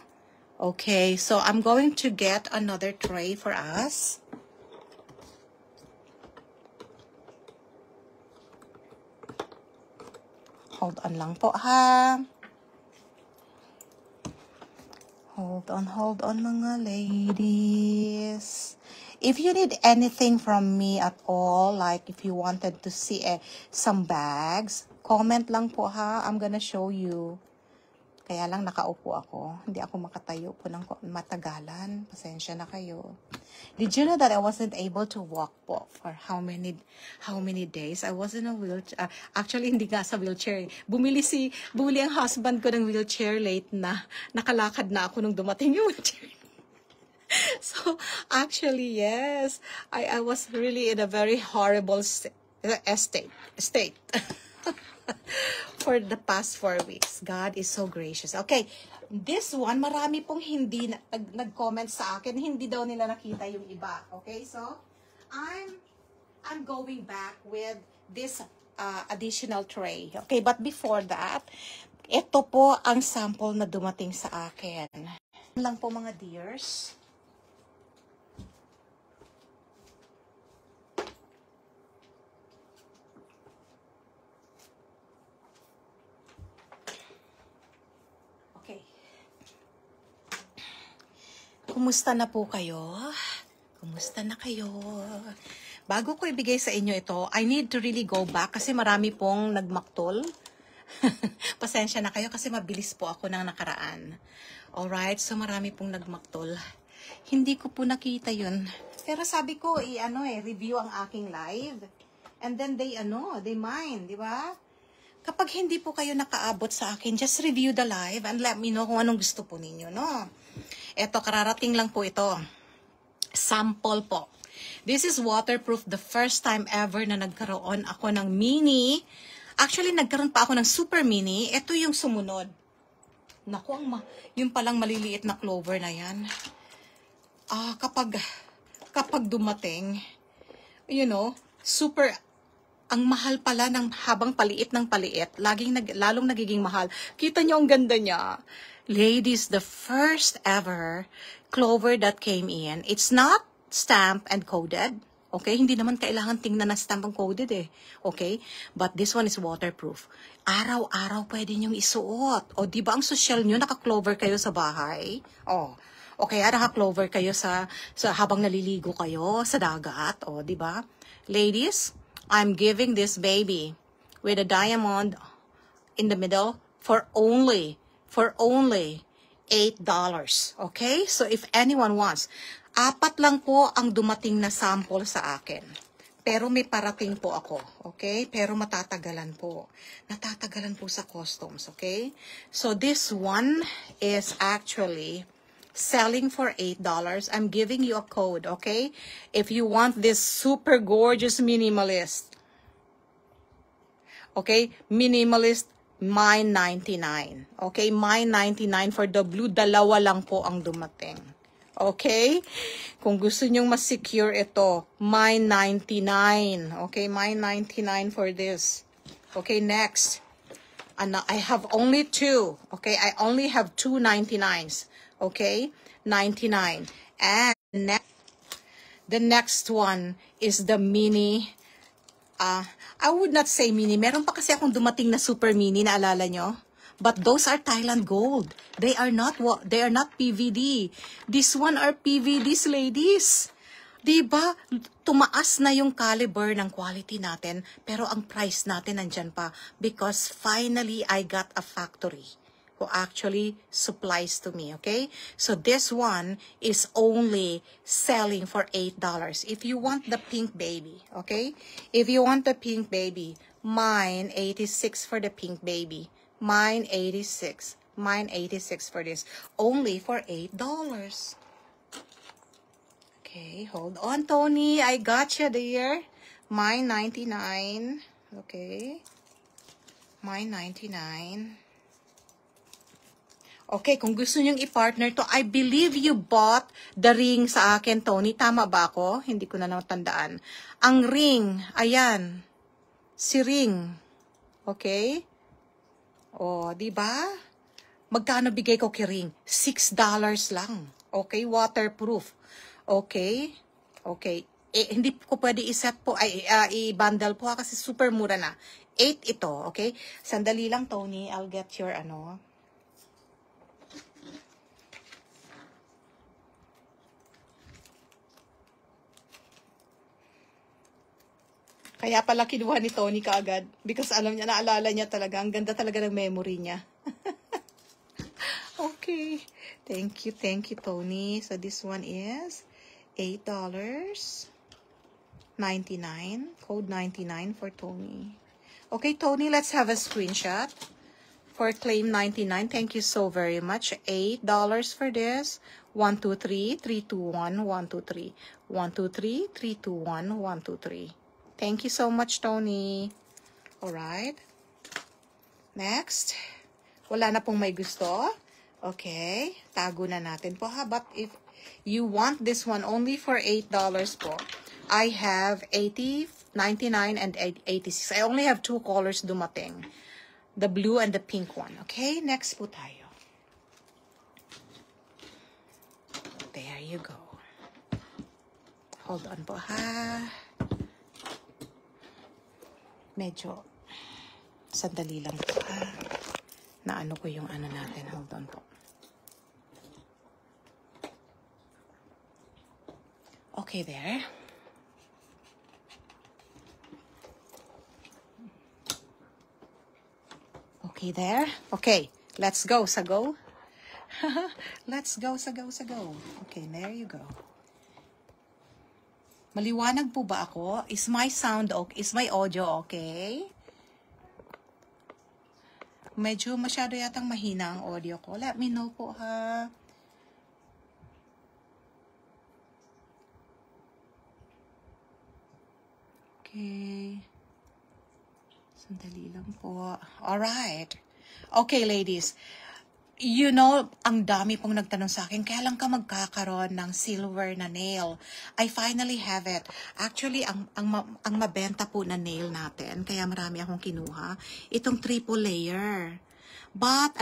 Okay. So, I'm going to get another tray for us. Hold on lang po ha. Hold on mga ladies. If you need anything from me at all, like if you wanted to see some bags, comment lang po ha. I'm gonna show you. Kaya lang nakaupo ako. Hindi ako makatayo po ng matagalan. Pasensya na kayo. Did you know that I wasn't able to walk po for how many days? I was in a wheelchair. Actually, hindi nga sa wheelchair. Bumili ang husband ko ng wheelchair late na. Nakalakad na ako nung dumating yung wheelchair. So, actually, yes, I was really in a very horrible state for the past 4 weeks. God is so gracious. Okay, this one, marami pong hindi nag-comment sa akin. Hindi daw nila nakita yung iba. Okay, so, I'm going back with this additional tray. Okay, but before that, ito po ang sample na dumating sa akin. Lang po mga dears. Kumusta na po kayo? Kumusta na kayo? Bago ko ibigay sa inyo ito, I need to really go back kasi marami pong nagmaktol. Pasensya na kayo kasi mabilis po ako ng nakaraan. Alright, so marami pong nagmaktol. Hindi ko po nakita yun. Pero sabi ko, review ang aking live. And then they mind, di ba? Kapag hindi po kayo nakaabot sa akin, just review the live and let me know kung anong gusto po ninyo, no? Eto, kararating lang po ito. Sample po. This is waterproof. The first time ever na nagkaroon ako ng mini. Actually, nagkaroon pa ako ng super mini. Ito yung sumunod. Naku, yung palang maliliit na clover na yan. Kapag dumating, super, ang mahal pala ng habang paliit ng paliit, lalong nagiging mahal. Kita nyo ang ganda niya. Ladies, the first ever clover that came in, it's not stamped and coded. Okay? Hindi naman kailangan tingnan na stamp and coded eh. Okay? But this one is waterproof. Araw-araw pwede nyong isuot. O, di ba ang social nyo, naka-clover kayo sa bahay? O kaya naka-clover kayo sa habang naliligo kayo sa dagat. O, di ba? Ladies, I'm giving this baby with a diamond in the middle for only $8. Okay? So, if anyone wants, 4 lang po ang dumating na sample sa akin. Pero may parating po ako. Okay? Pero matatagalan po. Natatagalan po sa customs. Okay? So, this one is actually selling for $8. I'm giving you a code. Okay? If you want this super gorgeous minimalist. Okay? Minimalist. Mine 99. Okay? Mine 99 for the blue. 2 lang po ang dumating. Okay? Kung gusto nyong mas-secure ito, mine 99. Okay? Mine 99 for this. Okay? Next. I have only 2. Okay? I only have 2 99s. Okay? 99. And the next one is the mini. I would not say mini. Meron pa kasi akong dumating na super mini, naalala nyo? But those are Thailand gold. They are not PVD. This one are PVDs, ladies. Diba? Tumaas na yung caliber ng quality natin, pero ang price natin nandyan pa because finally I got a factory who actually supplies to me, okay? So this one is only selling for $8. If you want the pink baby, okay? If you want the pink baby, mine 86 for the pink baby. Mine 86. Mine 86 for this. Only for $8. Okay, hold on, Tony. I got you there. Mine 99. Okay. Mine 99. Okay, kung gusto nyong i-partner to, I believe you bought the ring sa akin, Tony. Tama ba ako? Hindi ko na natandaan. Ang ring, ayan. Si ring. Okay? O, di ba? Magkano bigay ko kay ring? $6 lang. Okay? Waterproof. Okay? Okay. Hindi ko pwede i-set po, i-bundle po kasi super mura na. 8 ito. Okay? Sandali lang, Tony. I'll get your Kaya pala kinuha ni Tony kaagad. Because naalala niya talaga. Ang ganda talaga ng memory niya. Okay. Thank you, Tony. So this one is $8.99. Code 99 for Tony. Okay, Tony, let's have a screenshot for claim 99. Thank you so very much. $8 for this. 1, 2, 3, 3, 2, 1, 1, 2, 3. 1, 2, 3, 3, 2, 1, 1, 2, 3. Thank you so much, Tony. Alright. Next. Wala na pong may gusto. Okay. Tago na natin po ha. But if you want this one only for $8 po, I have 80, 99, and 86. I only have 2 colors dumating. The blue and the pink one. Okay. Next po tayo. There you go. Hold on po ha. Medyo sandali lang po ha. Naano ko yung natin. Hold on po. Okay, there. Okay, there. Okay, let's go, Sago. Let's go, Sago, Sago. Okay, there you go. Maliwanag po ba ako? Is my sound okay? Is my audio okay? Medyo masyado yatang mahina ang audio ko. Let me know po, ha? Okay. Sandali lang po. Alright. Okay, ladies. You know, ang dami pong nagtanong sa akin, kaya lang ka magkakaroon ng silver na nail. I finally have it. Actually, ang mabenta po na nail natin, kaya marami akong kinuha, itong triple layer. But,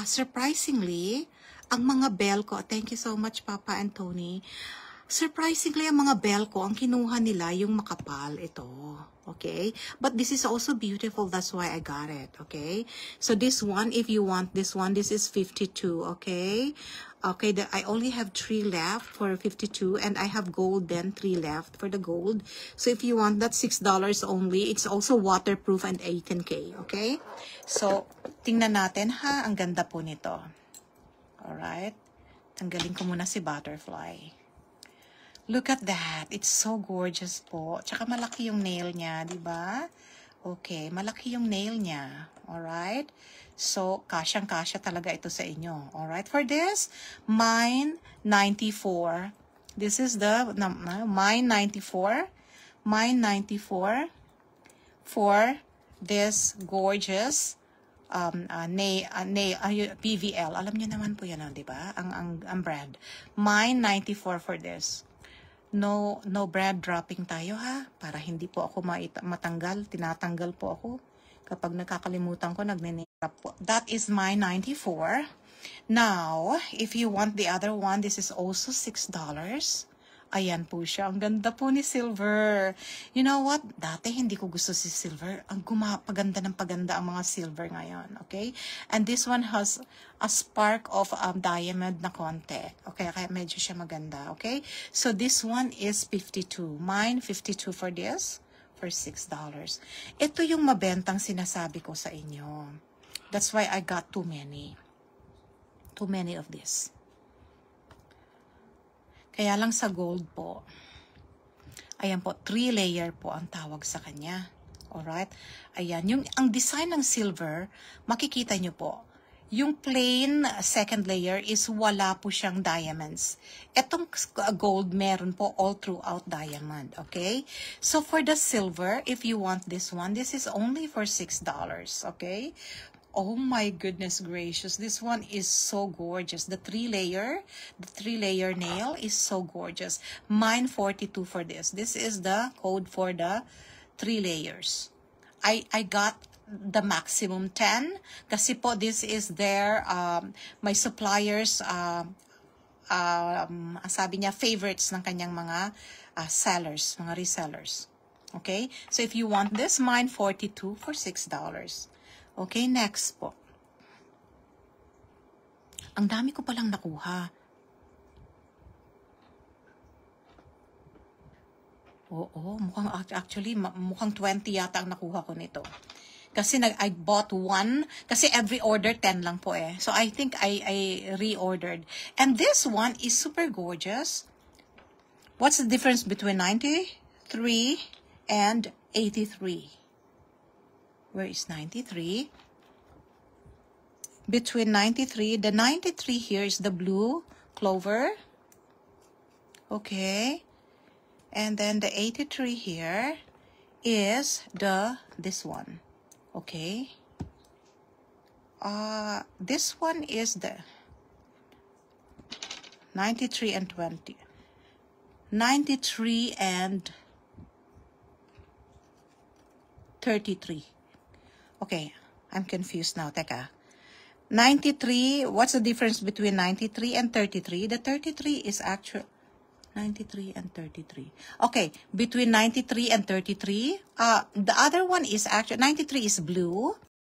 surprisingly, ang mga bell ko, thank you so much, Papa and Tony, surprisingly, ang mga bell ko, ang kinuha nila yung makapal, ito. Okay? But this is also beautiful. That's why I got it. Okay? So this one, if you want this one, this is 52. Okay? Okay, I only have 3 left for 52. And I have gold then, 3 left for the gold. So if you want that, $6 only. It's also waterproof and 18K. Okay? So, tingnan natin ha. Ang ganda po nito. Alright? Tanggalin ko muna si butterfly. Look at that. It's so gorgeous po. Tsaka malaki yung nail niya, di ba? Okay, malaki yung nail niya. Alright? So, kasyang-kasya talaga ito sa inyo. Alright? For this, mine 94. This is the mine 94. Mine 94 for this gorgeous PVL. Alam niyo naman po yan, di ba? Ang brand. Mine 94 for this. No brand dropping tayo ha, para hindi po ako matanggal, tinatanggal po ako kapag nakakalimutan ko, nagne-drop po. That is my 94. Now, if you want the other one, this is also $6. Ayan po siya. Ang ganda po ni silver. You know what? Dati hindi ko gusto si silver. Ang paganda ng paganda ang mga silver ngayon. Okay? And this one has a spark of diamond na konti. Okay? Kaya medyo siya maganda. Okay? So this one is 52. Mine, 52 for this. For $6. Ito yung mabentang sinasabi ko sa inyo. That's why I got too many. Too many of this. Kaya lang sa gold po, ayan po, 3 layer po ang tawag sa kanya. Alright? Ayan, ang design ng silver, makikita nyo po, yung plain second layer is wala po siyang diamonds. Etong gold, meron po all throughout diamond. Okay? So for the silver, if you want this one, this is only for $6. Okay? Oh my goodness gracious, this one is so gorgeous. The 3-layer nail is so gorgeous. Mine 42 for this. This is the code for the 3 layers. I got the maximum 10 kasi po this is their my suppliers sabi niya favorites ng kanyang mga sellers, mga resellers. Okay? So if you want this, mine 42 for $6. Okay, next po. Ang dami ko palang nakuha. Oo, mukhang 20 yata ang nakuha ko nito. Kasi I bought one, kasi every order 10 lang po eh. So I think I reordered. And this one is super gorgeous. What's the difference between 93 and 83? Where is 93? Between 93, the 93 here is the blue clover. Okay. And then the 83 here is this one. Okay. This one is the 93 and 20. 93 and 33. Okay, I'm confused now. Teka. 93, what's the difference between 93 and 33? The 33 is actually 93 and 33. Okay, between 93 and 33, the other one is actually, 93 is blue,